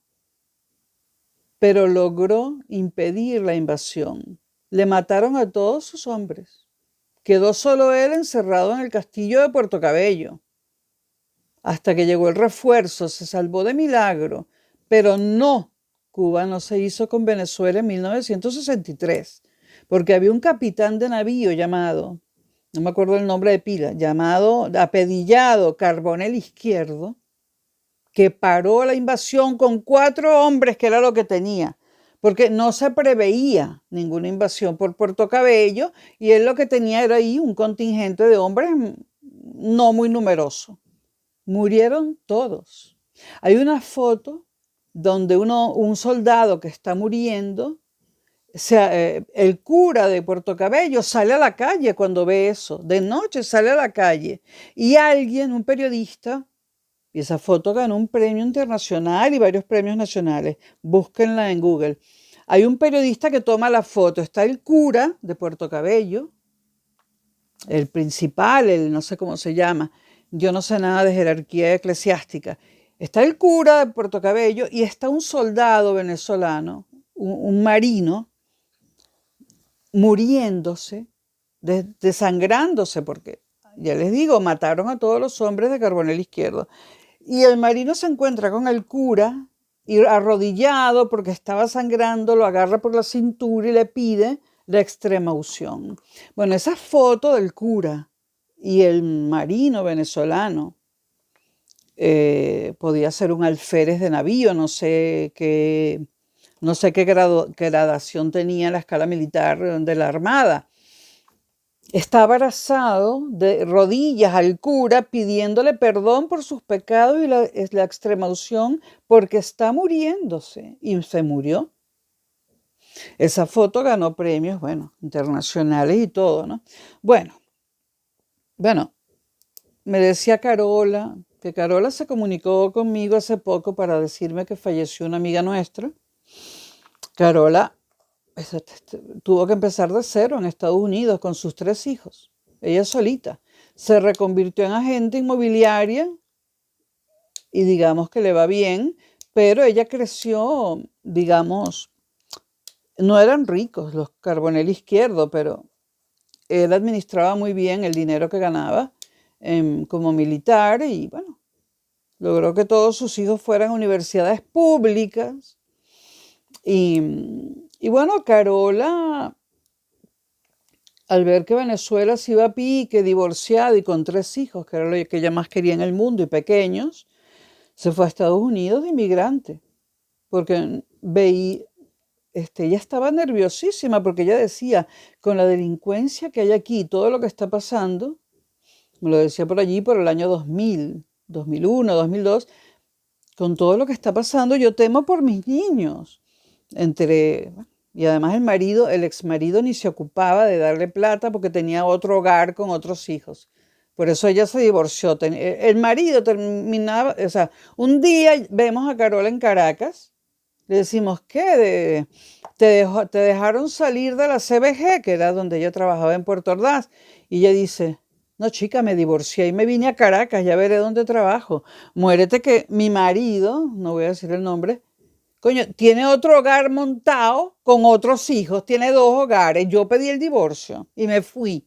Speaker 1: pero logró impedir la invasión. Le mataron a todos sus hombres. Quedó solo él encerrado en el castillo de Puerto Cabello. Hasta que llegó el refuerzo, se salvó de milagro. Pero no, Cuba no se hizo con Venezuela en 1963, porque había un capitán de navío llamado, no me acuerdo el nombre de pila, apellidado Carbonell Izquierdo, que paró la invasión con 4 hombres, que era lo que tenía, porque no se preveía ninguna invasión por Puerto Cabello, y él lo que tenía era ahí un contingente de hombres no muy numeroso. Murieron todos. Hay una foto donde un soldado que está muriendo, el cura de Puerto Cabello sale a la calle cuando ve eso, de noche sale a la calle, y alguien, un periodista, y esa foto ganó un premio internacional y varios premios nacionales, búsquenla en Google, Hay un periodista que toma la foto. Está el cura de Puerto Cabello, el principal, el no sé cómo se llama. Yo no sé nada de jerarquía eclesiástica. Está el cura de Puerto Cabello y está un soldado venezolano, un marino, muriéndose, desangrándose, porque ya les digo, mataron a todos los hombres de Carbonell Izquierdo. Y el marino se encuentra con el cura y arrodillado porque estaba sangrando, lo agarra por la cintura y le pide la extrema unción. Bueno, esa foto del cura y el marino venezolano podía ser un alférez de navío, no sé qué gradación tenía la escala militar de la Armada. Está abrazado de rodillas al cura pidiéndole perdón por sus pecados y la extrema unción porque está muriéndose y se murió. Esa foto ganó premios, bueno, internacionales y todo, ¿no? Bueno, me decía Carola, que Carola se comunicó conmigo hace poco para decirme que falleció una amiga nuestra. Carola tuvo que empezar de cero en Estados Unidos con sus 3 hijos. Ella solita. Se reconvirtió en agente inmobiliaria y digamos que le va bien, pero ella creció, digamos, no eran ricos los Carbonell Izquierdo, pero él administraba muy bien el dinero que ganaba como militar y bueno, logró que todos sus hijos fueran a universidades públicas. Y bueno, Carola, al ver que Venezuela se iba a pique, divorciada y con 3 hijos, que era lo que ella más quería en el mundo, y pequeños, se fue a Estados Unidos de inmigrante, porque ella estaba nerviosísima, porque ella decía, con la delincuencia que hay aquí, todo lo que está pasando, me lo decía por allí por el año 2000, 2001, 2002, con todo lo que está pasando, yo temo por mis niños. Y además el ex marido ni se ocupaba de darle plata porque tenía otro hogar con otros hijos. Por eso ella se divorció. El marido terminaba, o sea, un día vemos a Carola en Caracas, le decimos, ¿qué? Te dejaron salir de la CBG, que era donde ella trabajaba en Puerto Ordaz. Y ella dice, no, chica, me divorcié y me vine a Caracas, ya veré dónde trabajo. Muérete que mi marido, no voy a decir el nombre, coño, tiene otro hogar montado con otros hijos, tiene 2 hogares. Yo pedí el divorcio y me fui.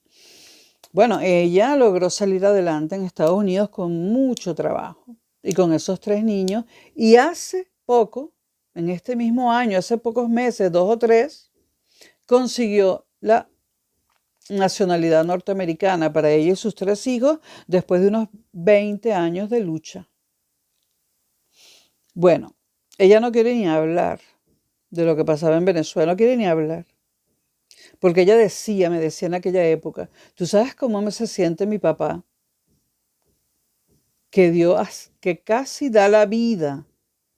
Speaker 1: Bueno, ella logró salir adelante en Estados Unidos con mucho trabajo y con esos 3 niños. Y hace poco, en este mismo año, hace pocos meses, 2 o 3, consiguió la nacionalidad norteamericana para ella y sus 3 hijos después de unos 20 años de lucha. Bueno, ella no quiere ni hablar de lo que pasaba en Venezuela, no quiere ni hablar. Porque ella me decía en aquella época, ¿tú sabes cómo se siente mi papá? Que casi da la vida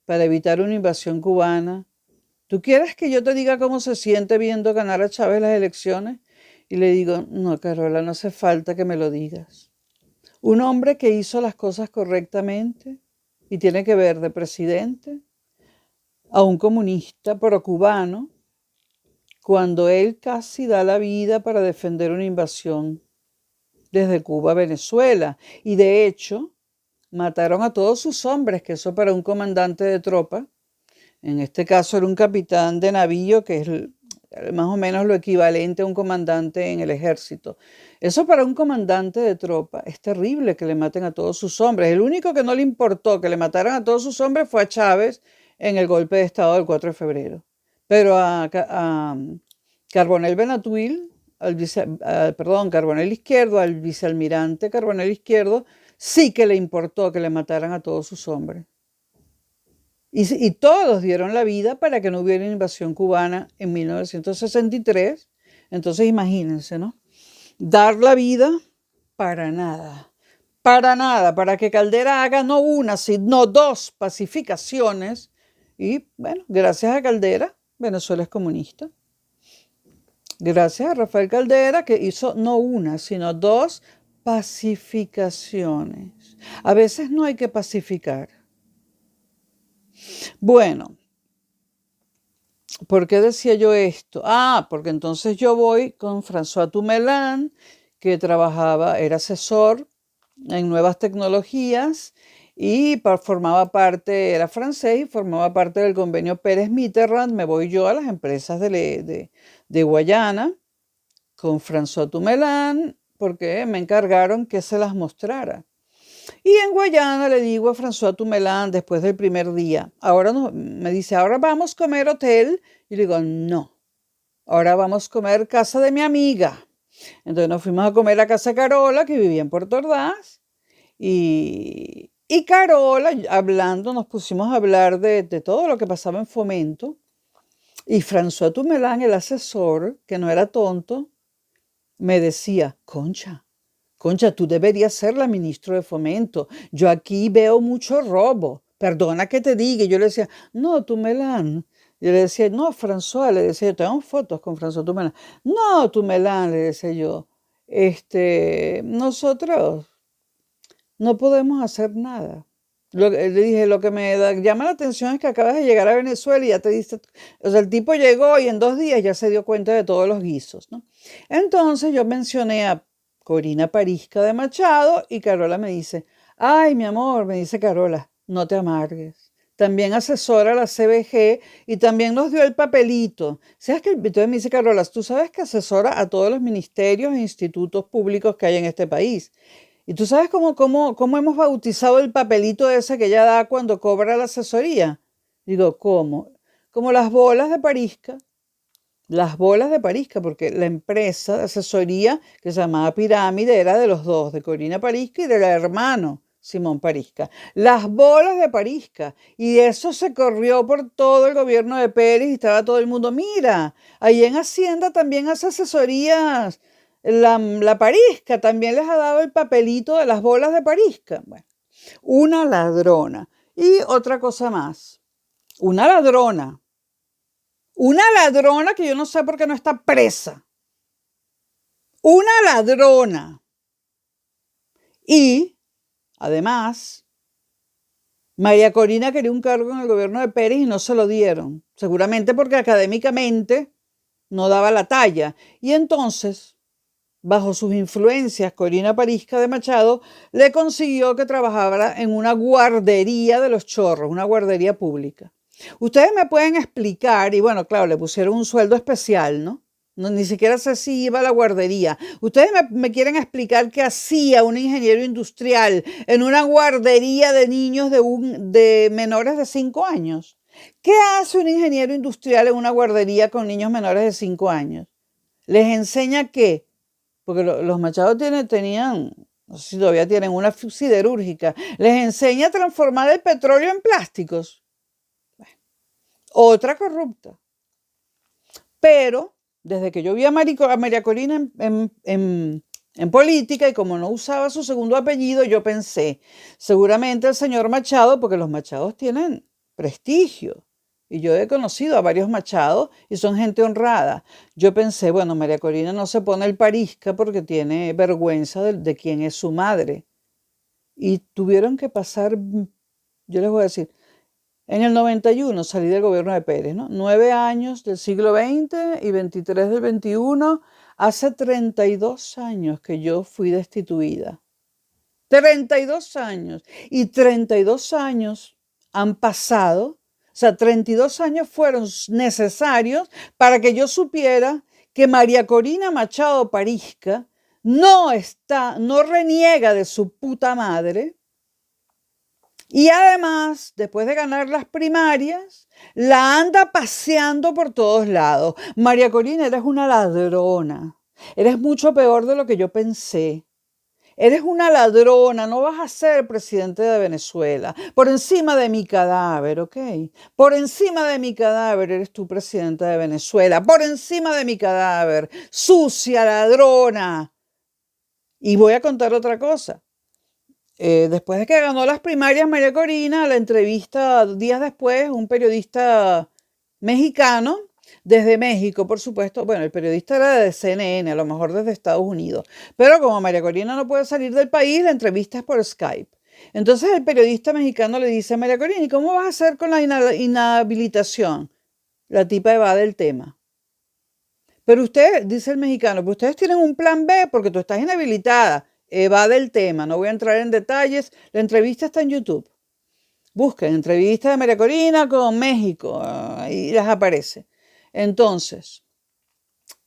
Speaker 1: para evitar una invasión cubana. ¿Tú quieres que yo te diga cómo se siente viendo ganar a Chávez las elecciones? Y le digo, no, Carola, no hace falta que me lo digas. Un hombre que hizo las cosas correctamente y tiene que ver de presidente a un comunista pro-cubano cuando él casi da la vida para defender una invasión desde Cuba a Venezuela. Y de hecho, mataron a todos sus hombres, que eso para un comandante de tropa, en este caso era un capitán de navío, que es más o menos lo equivalente a un comandante en el ejército. Eso para un comandante de tropa es terrible que le maten a todos sus hombres. El único que no le importó que le mataran a todos sus hombres fue a Chávez en el golpe de Estado del 4 de febrero. Pero a Carbonell Benatuil, Carbonell Izquierdo, al vicealmirante Carbonell Izquierdo, sí que le importó que le mataran a todos sus hombres. Y todos dieron la vida para que no hubiera invasión cubana en 1963. Entonces imagínense, ¿no? Dar la vida para nada, para que Caldera haga no una, sino 2 pacificaciones. Y bueno, gracias a Caldera, Venezuela es comunista. Gracias a Rafael Caldera, que hizo no una, sino 2 pacificaciones. A veces no hay que pacificar. Bueno, ¿Por qué decía yo esto? Porque entonces yo voy con François Tumelin, que era asesor en nuevas tecnologías y formaba parte, era francés y formaba parte del convenio Pérez-Mitterrand. Me voy yo a las empresas de Guayana con François Tumelin porque me encargaron que se las mostrara. Y en Guayana le digo a François Tumelin después del primer día, me dice, ahora vamos a comer hotel. Y le digo, no, ahora vamos a comer casa de mi amiga. Entonces nos fuimos a comer a casa de Carola, que vivía en Puerto Ordaz. Y Carola, hablando, nos pusimos a hablar de todo lo que pasaba en Fomento. Y François Tumelin, el asesor, que no era tonto, me decía, Concha, tú deberías ser la ministra de Fomento. Yo aquí veo mucho robo. Perdona que te diga. Y yo le decía, no, Tumelin. Yo le decía, no, François, le decía, yo tengo fotos con François Tumelin. No, Tumelin, le decía yo, nosotros no podemos hacer nada. Le dije, lo que llama la atención es que acabas de llegar a Venezuela y ya te diste, o sea, el tipo llegó y en 2 días ya se dio cuenta de todos los guisos, ¿no? Entonces yo mencioné a Corina Parisca de Machado y Carola me dice, ay, mi amor, me dice Carola, no te amargues. También asesora a la CBG y también nos dio el papelito. ¿Sabes que? Entonces me dice Carola, tú sabes que asesora a todos los ministerios e institutos públicos que hay en este país. ¿Y tú sabes cómo hemos bautizado el papelito ese que ella da cuando cobra la asesoría? Digo, ¿cómo? Como las bolas de Parisca. Las bolas de Parisca, porque la empresa de asesoría que se llamaba Pirámide era de los dos, de Corina Parisca y del hermano Simón Parisca. Las bolas de Parisca. Y eso se corrió por todo el gobierno de Pérez y estaba todo el mundo, mira, ahí en Hacienda también hace asesorías. La Parisca también les ha dado el papelito de las bolas de Parisca. Bueno, una ladrona. Y otra cosa más. Una ladrona que yo no sé por qué no está presa. Una ladrona. Y, además, María Corina quería un cargo en el gobierno de Pérez y no se lo dieron. Seguramente porque académicamente no daba la talla. Y entonces, bajo sus influencias, Corina Parisca de Machado le consiguió que trabajara en una guardería de los Chorros, una guardería pública. Ustedes me pueden explicar, y bueno, claro, le pusieron un sueldo especial, ¿no? Ni siquiera sé si iba a la guardería. Ustedes me quieren explicar qué hacía un ingeniero industrial en una guardería de niños de menores de 5 años. ¿Qué hace un ingeniero industrial en una guardería con niños menores de 5 años? ¿Les enseña qué? Porque los Machado tenían, no sé si todavía tienen, una siderúrgica. Les enseña a transformar el petróleo en plásticos. Bueno, otra corrupta. Pero desde que yo vi a María Corina en política y como no usaba su segundo apellido, yo pensé, seguramente el señor Machado, porque los Machados tienen prestigio. Y yo he conocido a varios Machados y son gente honrada. Yo pensé, bueno, María Corina no se pone el Parisca porque tiene vergüenza de quién es su madre. Y tuvieron que pasar, yo les voy a decir, en el 91 salí del gobierno de Pérez, ¿no? 9 años del siglo XX y 23 del XXI. Hace 32 años que yo fui destituida. 32 años. Y 32 años han pasado. O sea, 32 años fueron necesarios para que yo supiera que María Corina Machado Parisca no reniega de su puta madre. Y además, después de ganar las primarias, la anda paseando por todos lados. María Corina, eres una ladrona. Eres mucho peor de lo que yo pensé. Eres una ladrona, no vas a ser presidente de Venezuela. Por encima de mi cadáver, ¿ok? Por encima de mi cadáver eres tú presidenta de Venezuela. Por encima de mi cadáver, sucia, ladrona. Y voy a contar otra cosa. Después de que ganó las primarias María Corina, la entrevista días después, un periodista mexicano, desde México, por supuesto, bueno, el periodista era de CNN, a lo mejor desde Estados Unidos, pero como María Corina no puede salir del país, la entrevista es por Skype. Entonces el periodista mexicano le dice a María Corina, ¿y cómo vas a hacer con la inhabilitación? la tipa evade el tema. Pero usted, dice el mexicano, pues ustedes tienen un plan B porque tú estás inhabilitada. Evade el tema, no voy a entrar en detalles. La entrevista está en YouTube. Busquen entrevista de María Corina con México, ahí les aparece. Entonces,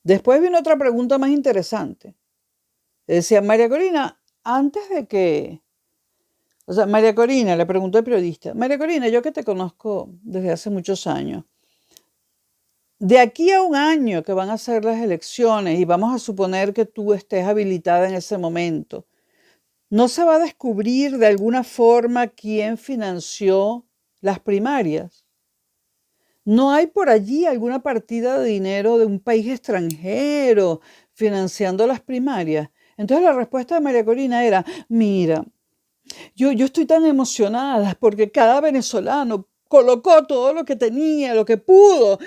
Speaker 1: después viene otra pregunta más interesante. Decía, María Corina, antes de que... O sea, María Corina, le preguntó el periodista, María Corina, yo que te conozco desde hace muchos años, de aquí a un año que van a ser las elecciones y vamos a suponer que tú estés habilitada en ese momento, ¿no se va a descubrir de alguna forma quién financió las primarias? ¿No hay por allí alguna partida de dinero de un país extranjero financiando las primarias? Entonces la respuesta de María Corina era, mira, yo estoy tan emocionada porque cada venezolano colocó todo lo que tenía, lo que pudo,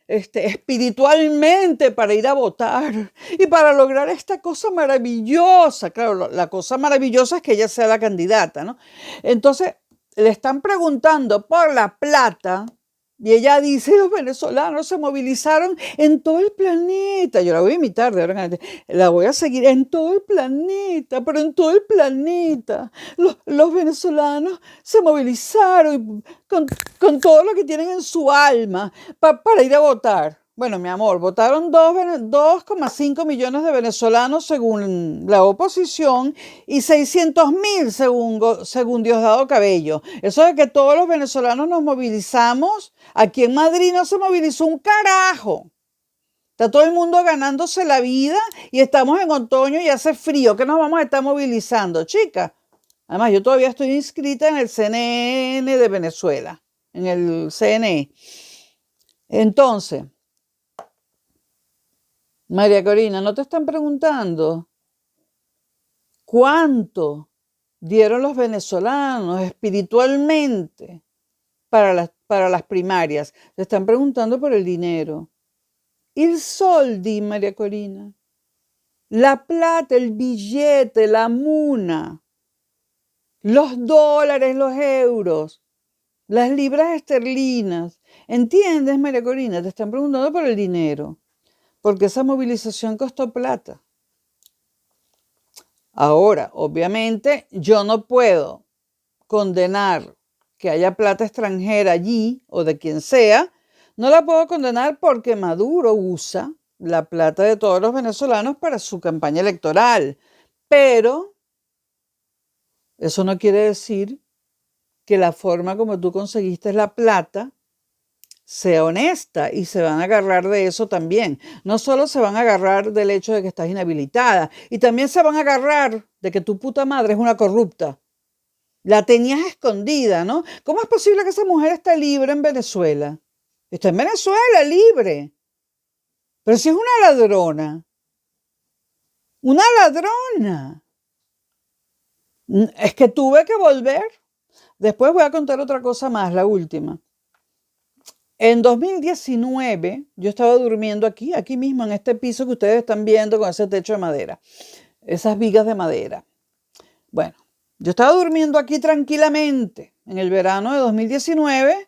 Speaker 1: espiritualmente para ir a votar y para lograr esta cosa maravillosa. Claro, la cosa maravillosa es que ella sea la candidata, ¿no? Entonces, le están preguntando por la plata y ella dice, los venezolanos se movilizaron en todo el planeta. Yo la voy a imitar de ahora en adelante. La voy a seguir en todo el planeta, pero en todo el planeta. Los venezolanos se movilizaron con todo lo que tienen en su alma para ir a votar. Bueno, mi amor, votaron 2,5 millones de venezolanos según la oposición y 600.000 según Diosdado Cabello. Eso de que todos los venezolanos nos movilizamos, aquí en Madrid no se movilizó un carajo. Está todo el mundo ganándose la vida y estamos en otoño y hace frío. ¿Qué nos vamos a estar movilizando, chicas? Además, yo todavía estoy inscrita en el CNN de Venezuela, en el CNE. Entonces, María Corina, ¿no te están preguntando cuánto dieron los venezolanos espiritualmente para las primarias? Te están preguntando por el dinero. Il soldi, María Corina. La plata, el billete, la muna, los dólares, los euros, las libras esterlinas. ¿Entiendes, María Corina? Te están preguntando por el dinero, porque esa movilización costó plata. Ahora, obviamente, yo no puedo condenar que haya plata extranjera allí o de quien sea. No la puedo condenar porque Maduro usa la plata de todos los venezolanos para su campaña electoral. Pero eso no quiere decir que la forma como tú conseguiste la plata sea honesta y se van a agarrar de eso también. No solo se van a agarrar del hecho de que estás inhabilitada, y también se van a agarrar de que tu puta madre es una corrupta. La tenías escondida, ¿no? ¿Cómo es posible que esa mujer esté libre en Venezuela? Está en Venezuela, libre. Pero si es una ladrona. Una ladrona. Es que tuve que volver. Después voy a contar otra cosa más, la última. En 2019, yo estaba durmiendo aquí mismo, en este piso que ustedes están viendo con ese techo de madera, esas vigas de madera. Bueno, yo estaba durmiendo aquí tranquilamente en el verano de 2019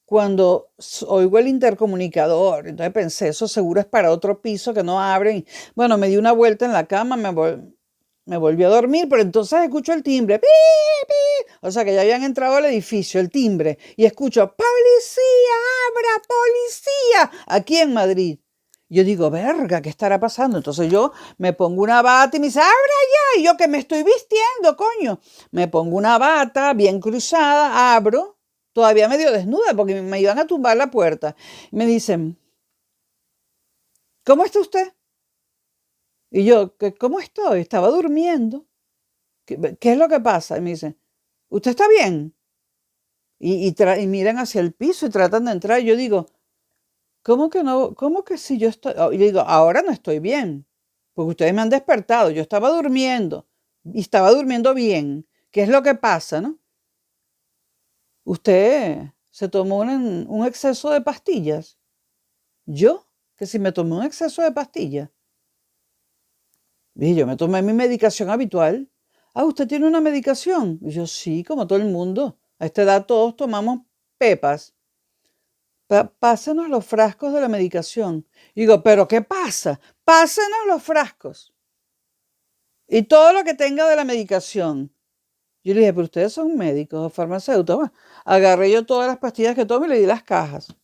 Speaker 1: cuando oigo el intercomunicador. Entonces pensé, eso seguro es para otro piso que no abren. Bueno, me di una vuelta en la cama, me volví a dormir, pero entonces escucho el timbre, ¡pi, pi! O sea que ya habían entrado al edificio, el timbre, y escucho, ¡policía, abra, policía! Aquí en Madrid. Yo digo, verga, ¿qué estará pasando? Entonces yo me pongo una bata y me dice, ¡abra ya! Y yo que me estoy vistiendo, coño. Me pongo una bata bien cruzada, abro, todavía medio desnuda porque me iban a tumbar la puerta. Me dicen, ¿cómo está usted? Y yo, ¿cómo estoy? Estaba durmiendo. ¿Qué es lo que pasa? Y me dicen, ¿usted está bien? Y miran hacia el piso y tratan de entrar. Y yo digo, ¿cómo que no? ¿Cómo que si yo estoy? Y digo, ahora no estoy bien, porque ustedes me han despertado. Yo estaba durmiendo y estaba durmiendo bien. ¿Qué es lo que pasa, no? Usted se tomó un exceso de pastillas. ¿Yo? Que si me tomé un exceso de pastillas. Y yo me tomé mi medicación habitual. Ah, ¿usted tiene una medicación? Y yo, sí, como todo el mundo. A esta edad todos tomamos pepas. Pásenos los frascos de la medicación. Y digo, ¿pero qué pasa? Pásenos los frascos. Y todo lo que tenga de la medicación. Yo le dije, pero ustedes son médicos o farmacéuticos. Bueno, agarré yo todas las pastillas que tomo y le di las cajas.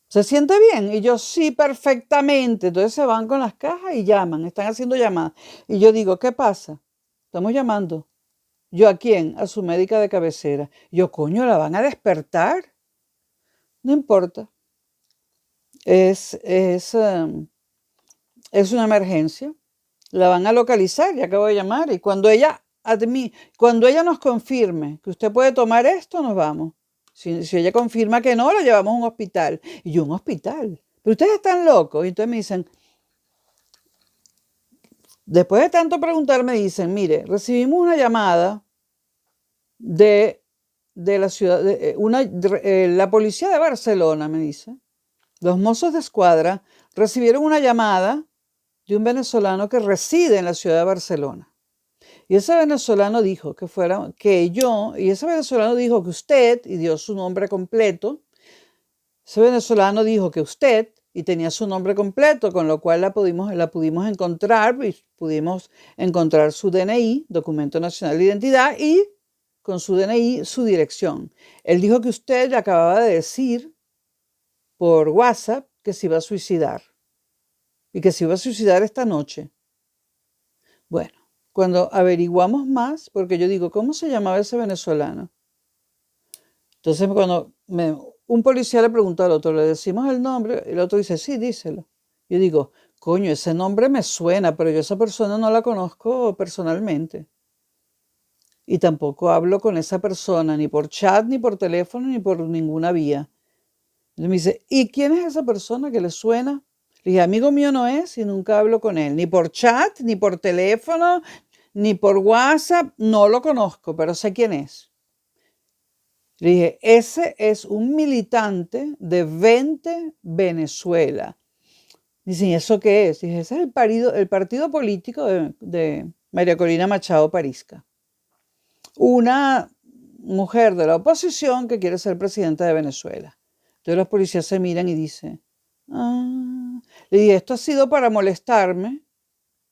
Speaker 1: ¿Se siente bien? Y yo, sí, perfectamente. Entonces se van con las cajas y llaman, están haciendo llamadas. Y yo digo, ¿qué pasa? Estamos llamando. ¿Yo a quién? A su médica de cabecera. Yo, coño, ¿la van a despertar? No importa. Es una emergencia. La van a localizar, ya acabo de llamar. Y cuando ella nos confirme que usted puede tomar esto, nos vamos. Si ella confirma que no, la llevamos a un hospital. Y yo, ¿un hospital? Pero ustedes están locos. Y entonces me dicen, después de tanto preguntar, me dicen, mire, recibimos una llamada de la ciudad, la policía de Barcelona, me dice. Los mozos de escuadra recibieron una llamada de un venezolano que reside en la ciudad de Barcelona. Y ese venezolano dijo y ese venezolano dijo que usted, y dio su nombre completo, ese venezolano dijo que usted, y tenía su nombre completo, con lo cual la pudimos encontrar, y pudimos encontrar su DNI, Documento Nacional de Identidad, y con su DNI su dirección. Él dijo que usted le acababa de decir por WhatsApp que se iba a suicidar, y que se iba a suicidar esta noche. Bueno, cuando averiguamos más, porque yo digo, ¿cómo se llamaba ese venezolano? Entonces, cuando un policía le preguntó al otro, ¿le decimos el nombre? El otro dice, sí, díselo. Yo digo, coño, ese nombre me suena, pero yo a esa persona no la conozco personalmente. Y tampoco hablo con esa persona, ni por chat, ni por teléfono, ni por ninguna vía. Entonces me dice, ¿y quién es esa persona que le suena? Le dije, amigo mío no es y nunca hablo con él, ni por chat, ni por teléfono, ni por WhatsApp, no lo conozco, pero sé quién es. Le dije, ese es un militante de 20 Venezuela. Dicen, ¿y eso qué es? Dije, ese es el partido político de María Corina Machado Parizca. Una mujer de la oposición que quiere ser presidenta de Venezuela. Entonces los policías se miran y dicen, le dije, esto ha sido para molestarme,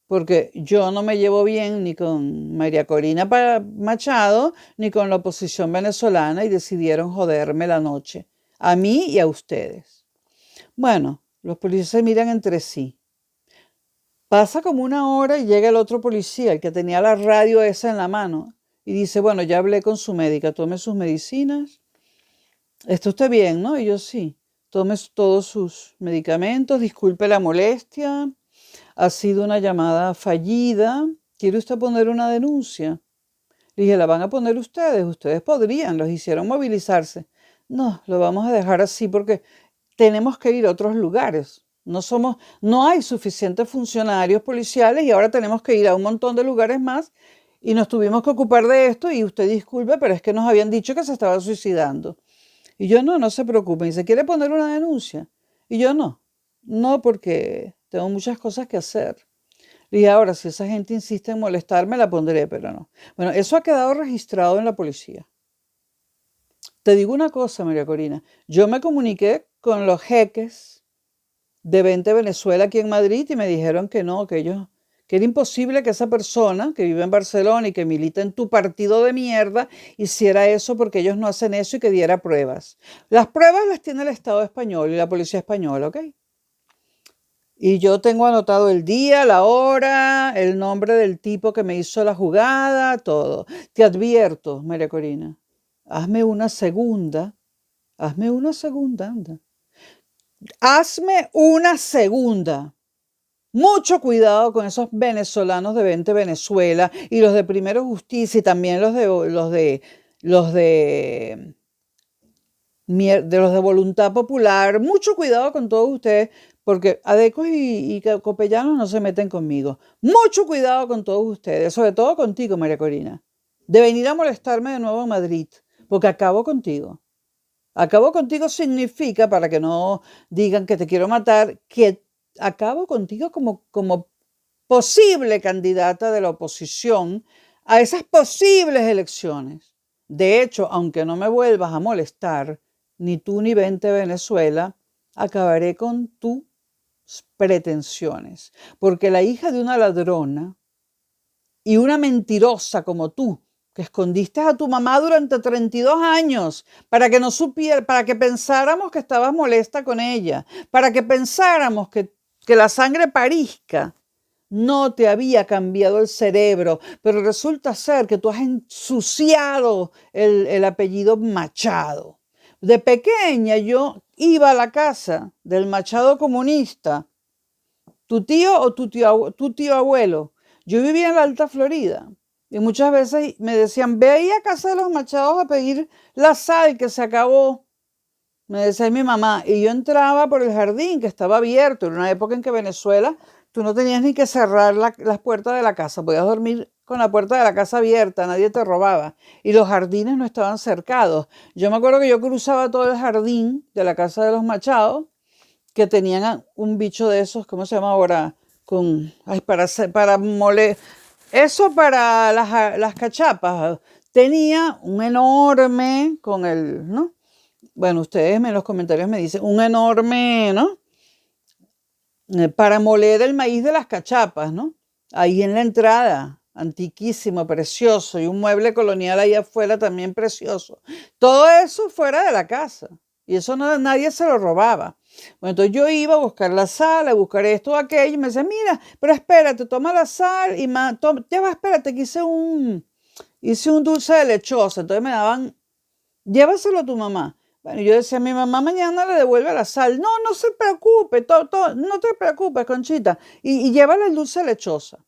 Speaker 1: porque yo no me llevo bien ni con María Corina Machado, ni con la oposición venezolana, y decidieron joderme la noche, a mí y a ustedes. Bueno, los policías se miran entre sí. Pasa como una hora y llega el otro policía, el que tenía la radio esa en la mano, y dice, bueno, ya hablé con su médica, tome sus medicinas. ¿Está usted bien, no? Y yo, sí. Tome todos sus medicamentos, disculpe la molestia. Ha sido una llamada fallida. ¿Quiere usted poner una denuncia? Le dije, ¿la van a poner ustedes? Ustedes podrían, los hicieron movilizarse. No, lo vamos a dejar así porque tenemos que ir a otros lugares. No hay suficientes funcionarios policiales y ahora tenemos que ir a un montón de lugares más y nos tuvimos que ocupar de esto y usted disculpe, pero es que nos habían dicho que se estaba suicidando. Y yo, no se preocupen. ¿Y se quiere poner una denuncia? Y yo, no, porque tengo muchas cosas que hacer. Y ahora, si esa gente insiste en molestarme, la pondré, pero no. Bueno, eso ha quedado registrado en la policía. Te digo una cosa, María Corina. Yo me comuniqué con los jeques de 20 Venezuela aquí en Madrid y me dijeron que no, que era imposible que esa persona que vive en Barcelona y que milita en tu partido de mierda hiciera eso porque ellos no hacen eso y que diera pruebas. Las pruebas las tiene el Estado español y la policía española, ¿ok? Y yo tengo anotado el día, la hora, el nombre del tipo que me hizo la jugada, todo. Te advierto, María Corina, hazme una segunda, anda. Hazme una segunda. Mucho cuidado con esos venezolanos de 20 Venezuela y los de Primero Justicia y también los de Voluntad Popular. Mucho cuidado con todos ustedes, porque adecos y copellanos no se meten conmigo. Mucho cuidado con todos ustedes, sobre todo contigo, María Corina, de venir a molestarme de nuevo en Madrid, porque acabo contigo. Acabo contigo significa, para que no digan que te quiero matar, que acabo contigo como posible candidata de la oposición a esas posibles elecciones. De hecho, aunque no me vuelvas a molestar, ni tú ni Vente Venezuela, acabaré con tus pretensiones. Porque la hija de una ladrona y una mentirosa como tú, que escondiste a tu mamá durante 32 años para que no supiera, para que pensáramos que estabas molesta con ella, para que pensáramos que la sangre parisca no te había cambiado el cerebro, pero resulta ser que tú has ensuciado el apellido Machado. De pequeña yo iba a la casa del Machado comunista, tu tío o tu tío abuelo. Yo vivía en la Alta Florida y muchas veces me decían, ve ahí a casa de los Machados a pedir la sal que se acabó. Me decía mi mamá, y yo entraba por el jardín que estaba abierto, en una época en que Venezuela tú no tenías ni que cerrar las puertas de la casa, podías dormir con la puerta de la casa abierta, nadie te robaba, y los jardines no estaban cercados. Yo me acuerdo que yo cruzaba todo el jardín de la casa de los Machados, que tenían un bicho de esos, ¿cómo se llama ahora? Para moler, eso para las cachapas. Tenía un enorme con el, ¿no? Bueno, ustedes en los comentarios me dicen, un enorme, ¿no? Para moler el maíz de las cachapas, ¿no? Ahí en la entrada, antiquísimo, precioso, y un mueble colonial ahí afuera también precioso. Todo eso fuera de la casa, y eso nadie se lo robaba. Bueno, entonces yo iba a buscar la sal, a buscar esto o aquello, y me decía, mira, pero espérate, toma la sal, y ya va, espérate, que hice un dulce de lechosa, entonces me daban, llévaselo a tu mamá. Bueno, yo decía, mi mamá mañana le devuelve la sal. No, no se preocupe, no te preocupes, Conchita. Y llévale el dulce de lechosa.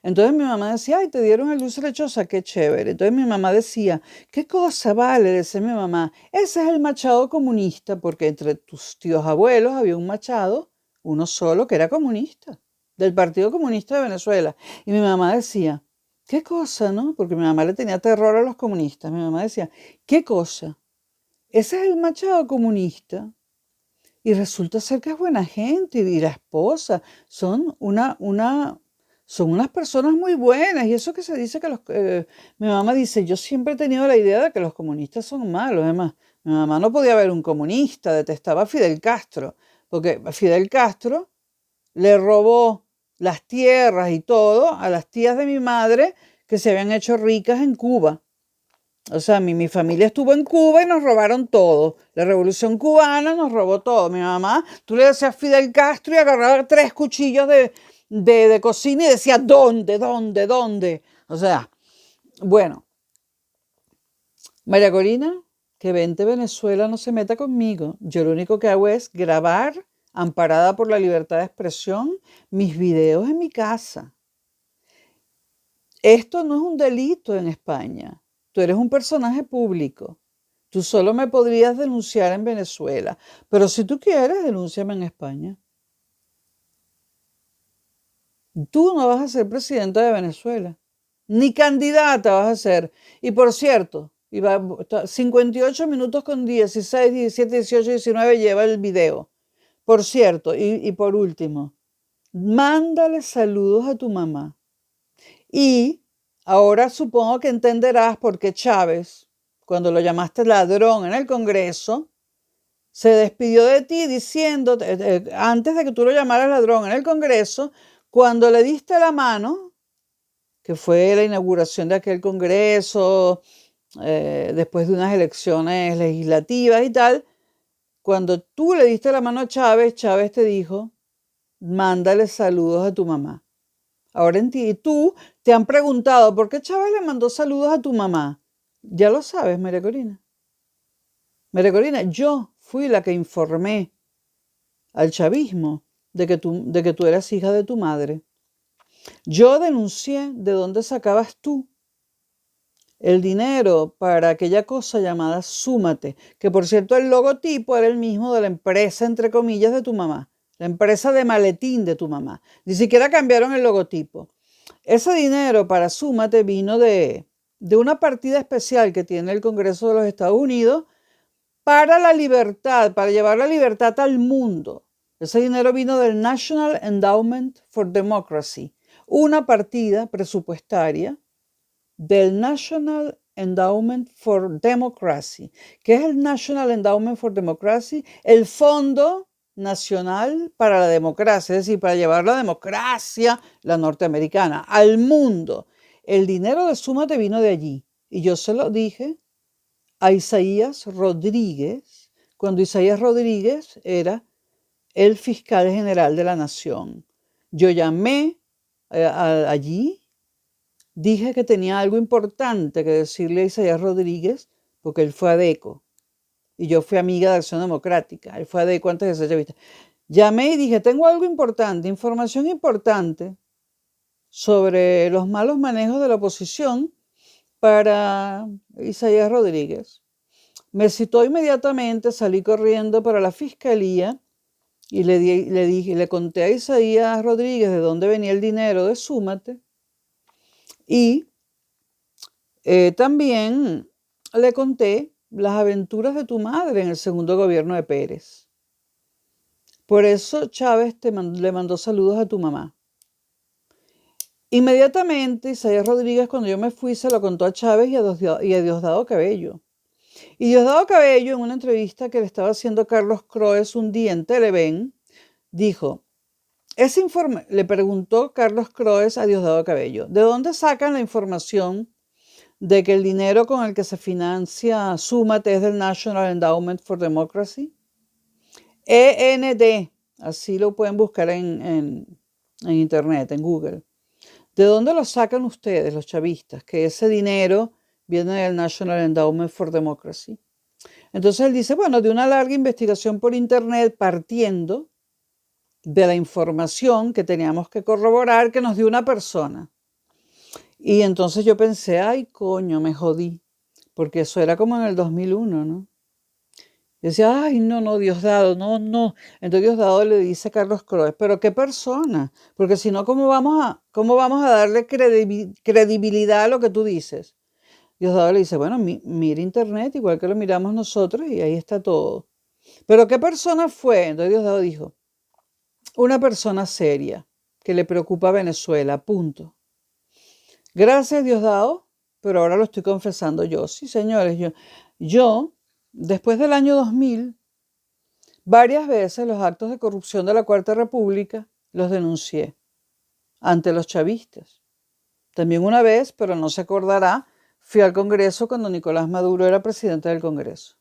Speaker 1: Entonces mi mamá decía, ay, te dieron el dulce de lechosa, qué chévere. Entonces mi mamá decía, ¿qué cosa vale? Decía mi mamá, ese es el Machado comunista, porque entre tus tíos abuelos había un Machado, uno solo, que era comunista, del Partido Comunista de Venezuela. Y mi mamá decía, ¿qué cosa, no? Porque mi mamá le tenía terror a los comunistas. Mi mamá decía, ¿qué cosa? Ese es el Machado comunista. Y resulta ser que es buena gente y la esposa son son unas personas muy buenas. Y eso que se dice que mi mamá dice, yo siempre he tenido la idea de que los comunistas son malos. Además, mi mamá no podía ver un comunista, detestaba a Fidel Castro, porque Fidel Castro le robó las tierras y todo a las tías de mi madre que se habían hecho ricas en Cuba. O sea, mi familia estuvo en Cuba y nos robaron todo. La Revolución Cubana nos robó todo. Mi mamá, tú le decías Fidel Castro y agarraba 3 cuchillos de cocina y decía, ¿dónde, dónde, dónde? O sea, bueno, María Corina, que Vente Venezuela no se meta conmigo. Yo lo único que hago es grabar, amparada por la libertad de expresión, mis videos en mi casa. Esto no es un delito en España. Tú eres un personaje público. Tú solo me podrías denunciar en Venezuela. Pero si tú quieres, denúnciame en España. Tú no vas a ser presidenta de Venezuela. Ni candidata vas a ser. Y por cierto, 58 minutos con 16, 17, 18, 19 lleva el video. Por cierto, y por último, mándale saludos a tu mamá. Y ahora supongo que entenderás por qué Chávez, cuando lo llamaste ladrón en el Congreso, se despidió de ti diciendo, antes de que tú lo llamaras ladrón en el Congreso, cuando le diste la mano, que fue la inauguración de aquel Congreso, después de unas elecciones legislativas y tal, cuando tú le diste la mano a Chávez, Chávez te dijo, mándale saludos a tu mamá. Ahora en ti, y tú te han preguntado, ¿por qué Chávez le mandó saludos a tu mamá? Ya lo sabes, María Corina. María Corina, yo fui la que informé al chavismo de que tú eras hija de tu madre. Yo denuncié de dónde sacabas tú el dinero para aquella cosa llamada Súmate, que por cierto el logotipo era el mismo de la empresa, entre comillas, de tu mamá, la empresa de maletín de tu mamá. Ni siquiera cambiaron el logotipo. Ese dinero para Súmate vino de una partida especial que tiene el Congreso de los Estados Unidos para la libertad, para llevar la libertad al mundo. Ese dinero vino del National Endowment for Democracy, una partida presupuestaria del National Endowment for Democracy. ¿Qué es el National Endowment for Democracy? El Fondo Nacional para la Democracia, es decir, para llevar la democracia, la norteamericana, al mundo. El dinero de Súmate vino de allí. Y yo se lo dije a Isaías Rodríguez, cuando Isaías Rodríguez era el fiscal general de la nación. Yo llamé allí, dije que tenía algo importante que decirle a Isaías Rodríguez, porque él fue ADECO y yo fui amiga de Acción Democrática. Él fue ADECO antes de ser chavista. Llamé y dije, tengo algo importante, información importante sobre los malos manejos de la oposición para Isaías Rodríguez. Me citó inmediatamente, salí corriendo para la fiscalía y le conté a Isaías Rodríguez de dónde venía el dinero de Súmate. Y también le conté las aventuras de tu madre en el segundo gobierno de Pérez. Por eso Chávez le mandó saludos a tu mamá. Inmediatamente Isaías Rodríguez, cuando yo me fui, se lo contó a Chávez y a Diosdado Cabello. Y Diosdado Cabello, en una entrevista que le estaba haciendo Carlos Croes un día en Televen, dijo, ese informe, le preguntó Carlos Croes a Diosdado Cabello, ¿de dónde sacan la información de que el dinero con el que se financia Súmate es del National Endowment for Democracy? END, así lo pueden buscar en internet, en Google. ¿De dónde lo sacan ustedes, los chavistas, que ese dinero viene del National Endowment for Democracy? Entonces él dice, bueno, de una larga investigación por internet partiendo de la información que teníamos que corroborar que nos dio una persona. Y entonces yo pensé, ay, coño, me jodí, porque eso era como en el 2001, ¿no? Yo decía, ay, no, Diosdado, no. Entonces Diosdado le dice a Carlos Croes, pero ¿qué persona? Porque si no, ¿cómo vamos a darle credibilidad a lo que tú dices? Diosdado le dice, bueno, mira internet, igual que lo miramos nosotros, y ahí está todo. ¿Pero qué persona fue? Entonces Diosdado dijo, una persona seria, que le preocupa a Venezuela, punto. Gracias, Diosdado, pero ahora lo estoy confesando yo. Sí, señores, yo después del año 2000, varias veces los actos de corrupción de la Cuarta República los denuncié ante los chavistas. También una vez, pero no se acordará, fui al Congreso cuando Nicolás Maduro era presidente del Congreso.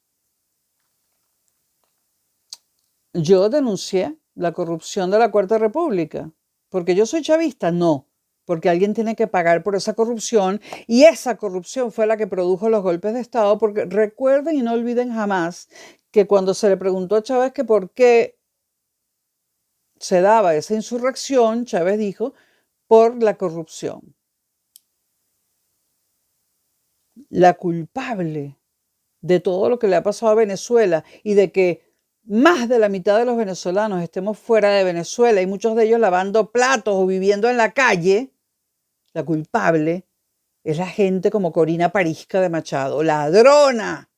Speaker 1: Yo denuncié la corrupción de la Cuarta República. ¿Porque yo soy chavista? No. Porque alguien tiene que pagar por esa corrupción y esa corrupción fue la que produjo los golpes de Estado, porque recuerden y no olviden jamás que cuando se le preguntó a Chávez que por qué se daba esa insurrección, Chávez dijo, por la corrupción. La culpable de todo lo que le ha pasado a Venezuela y de que más de la mitad de los venezolanos estemos fuera de Venezuela y muchos de ellos lavando platos o viviendo en la calle, la culpable es la gente como Corina Parisca de Machado. ¡Ladrona!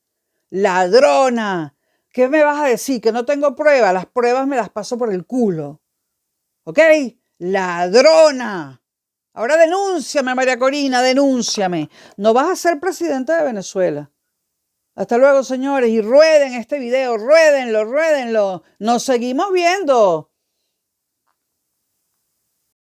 Speaker 1: ¡Ladrona! ¿Qué me vas a decir? ¿Que no tengo pruebas? Las pruebas me las paso por el culo. ¿Ok? ¡Ladrona! Ahora denúnciame, María Corina, denúnciame. No vas a ser presidenta de Venezuela. Hasta luego, señores, y rueden este video, ruédenlo. Nos seguimos viendo.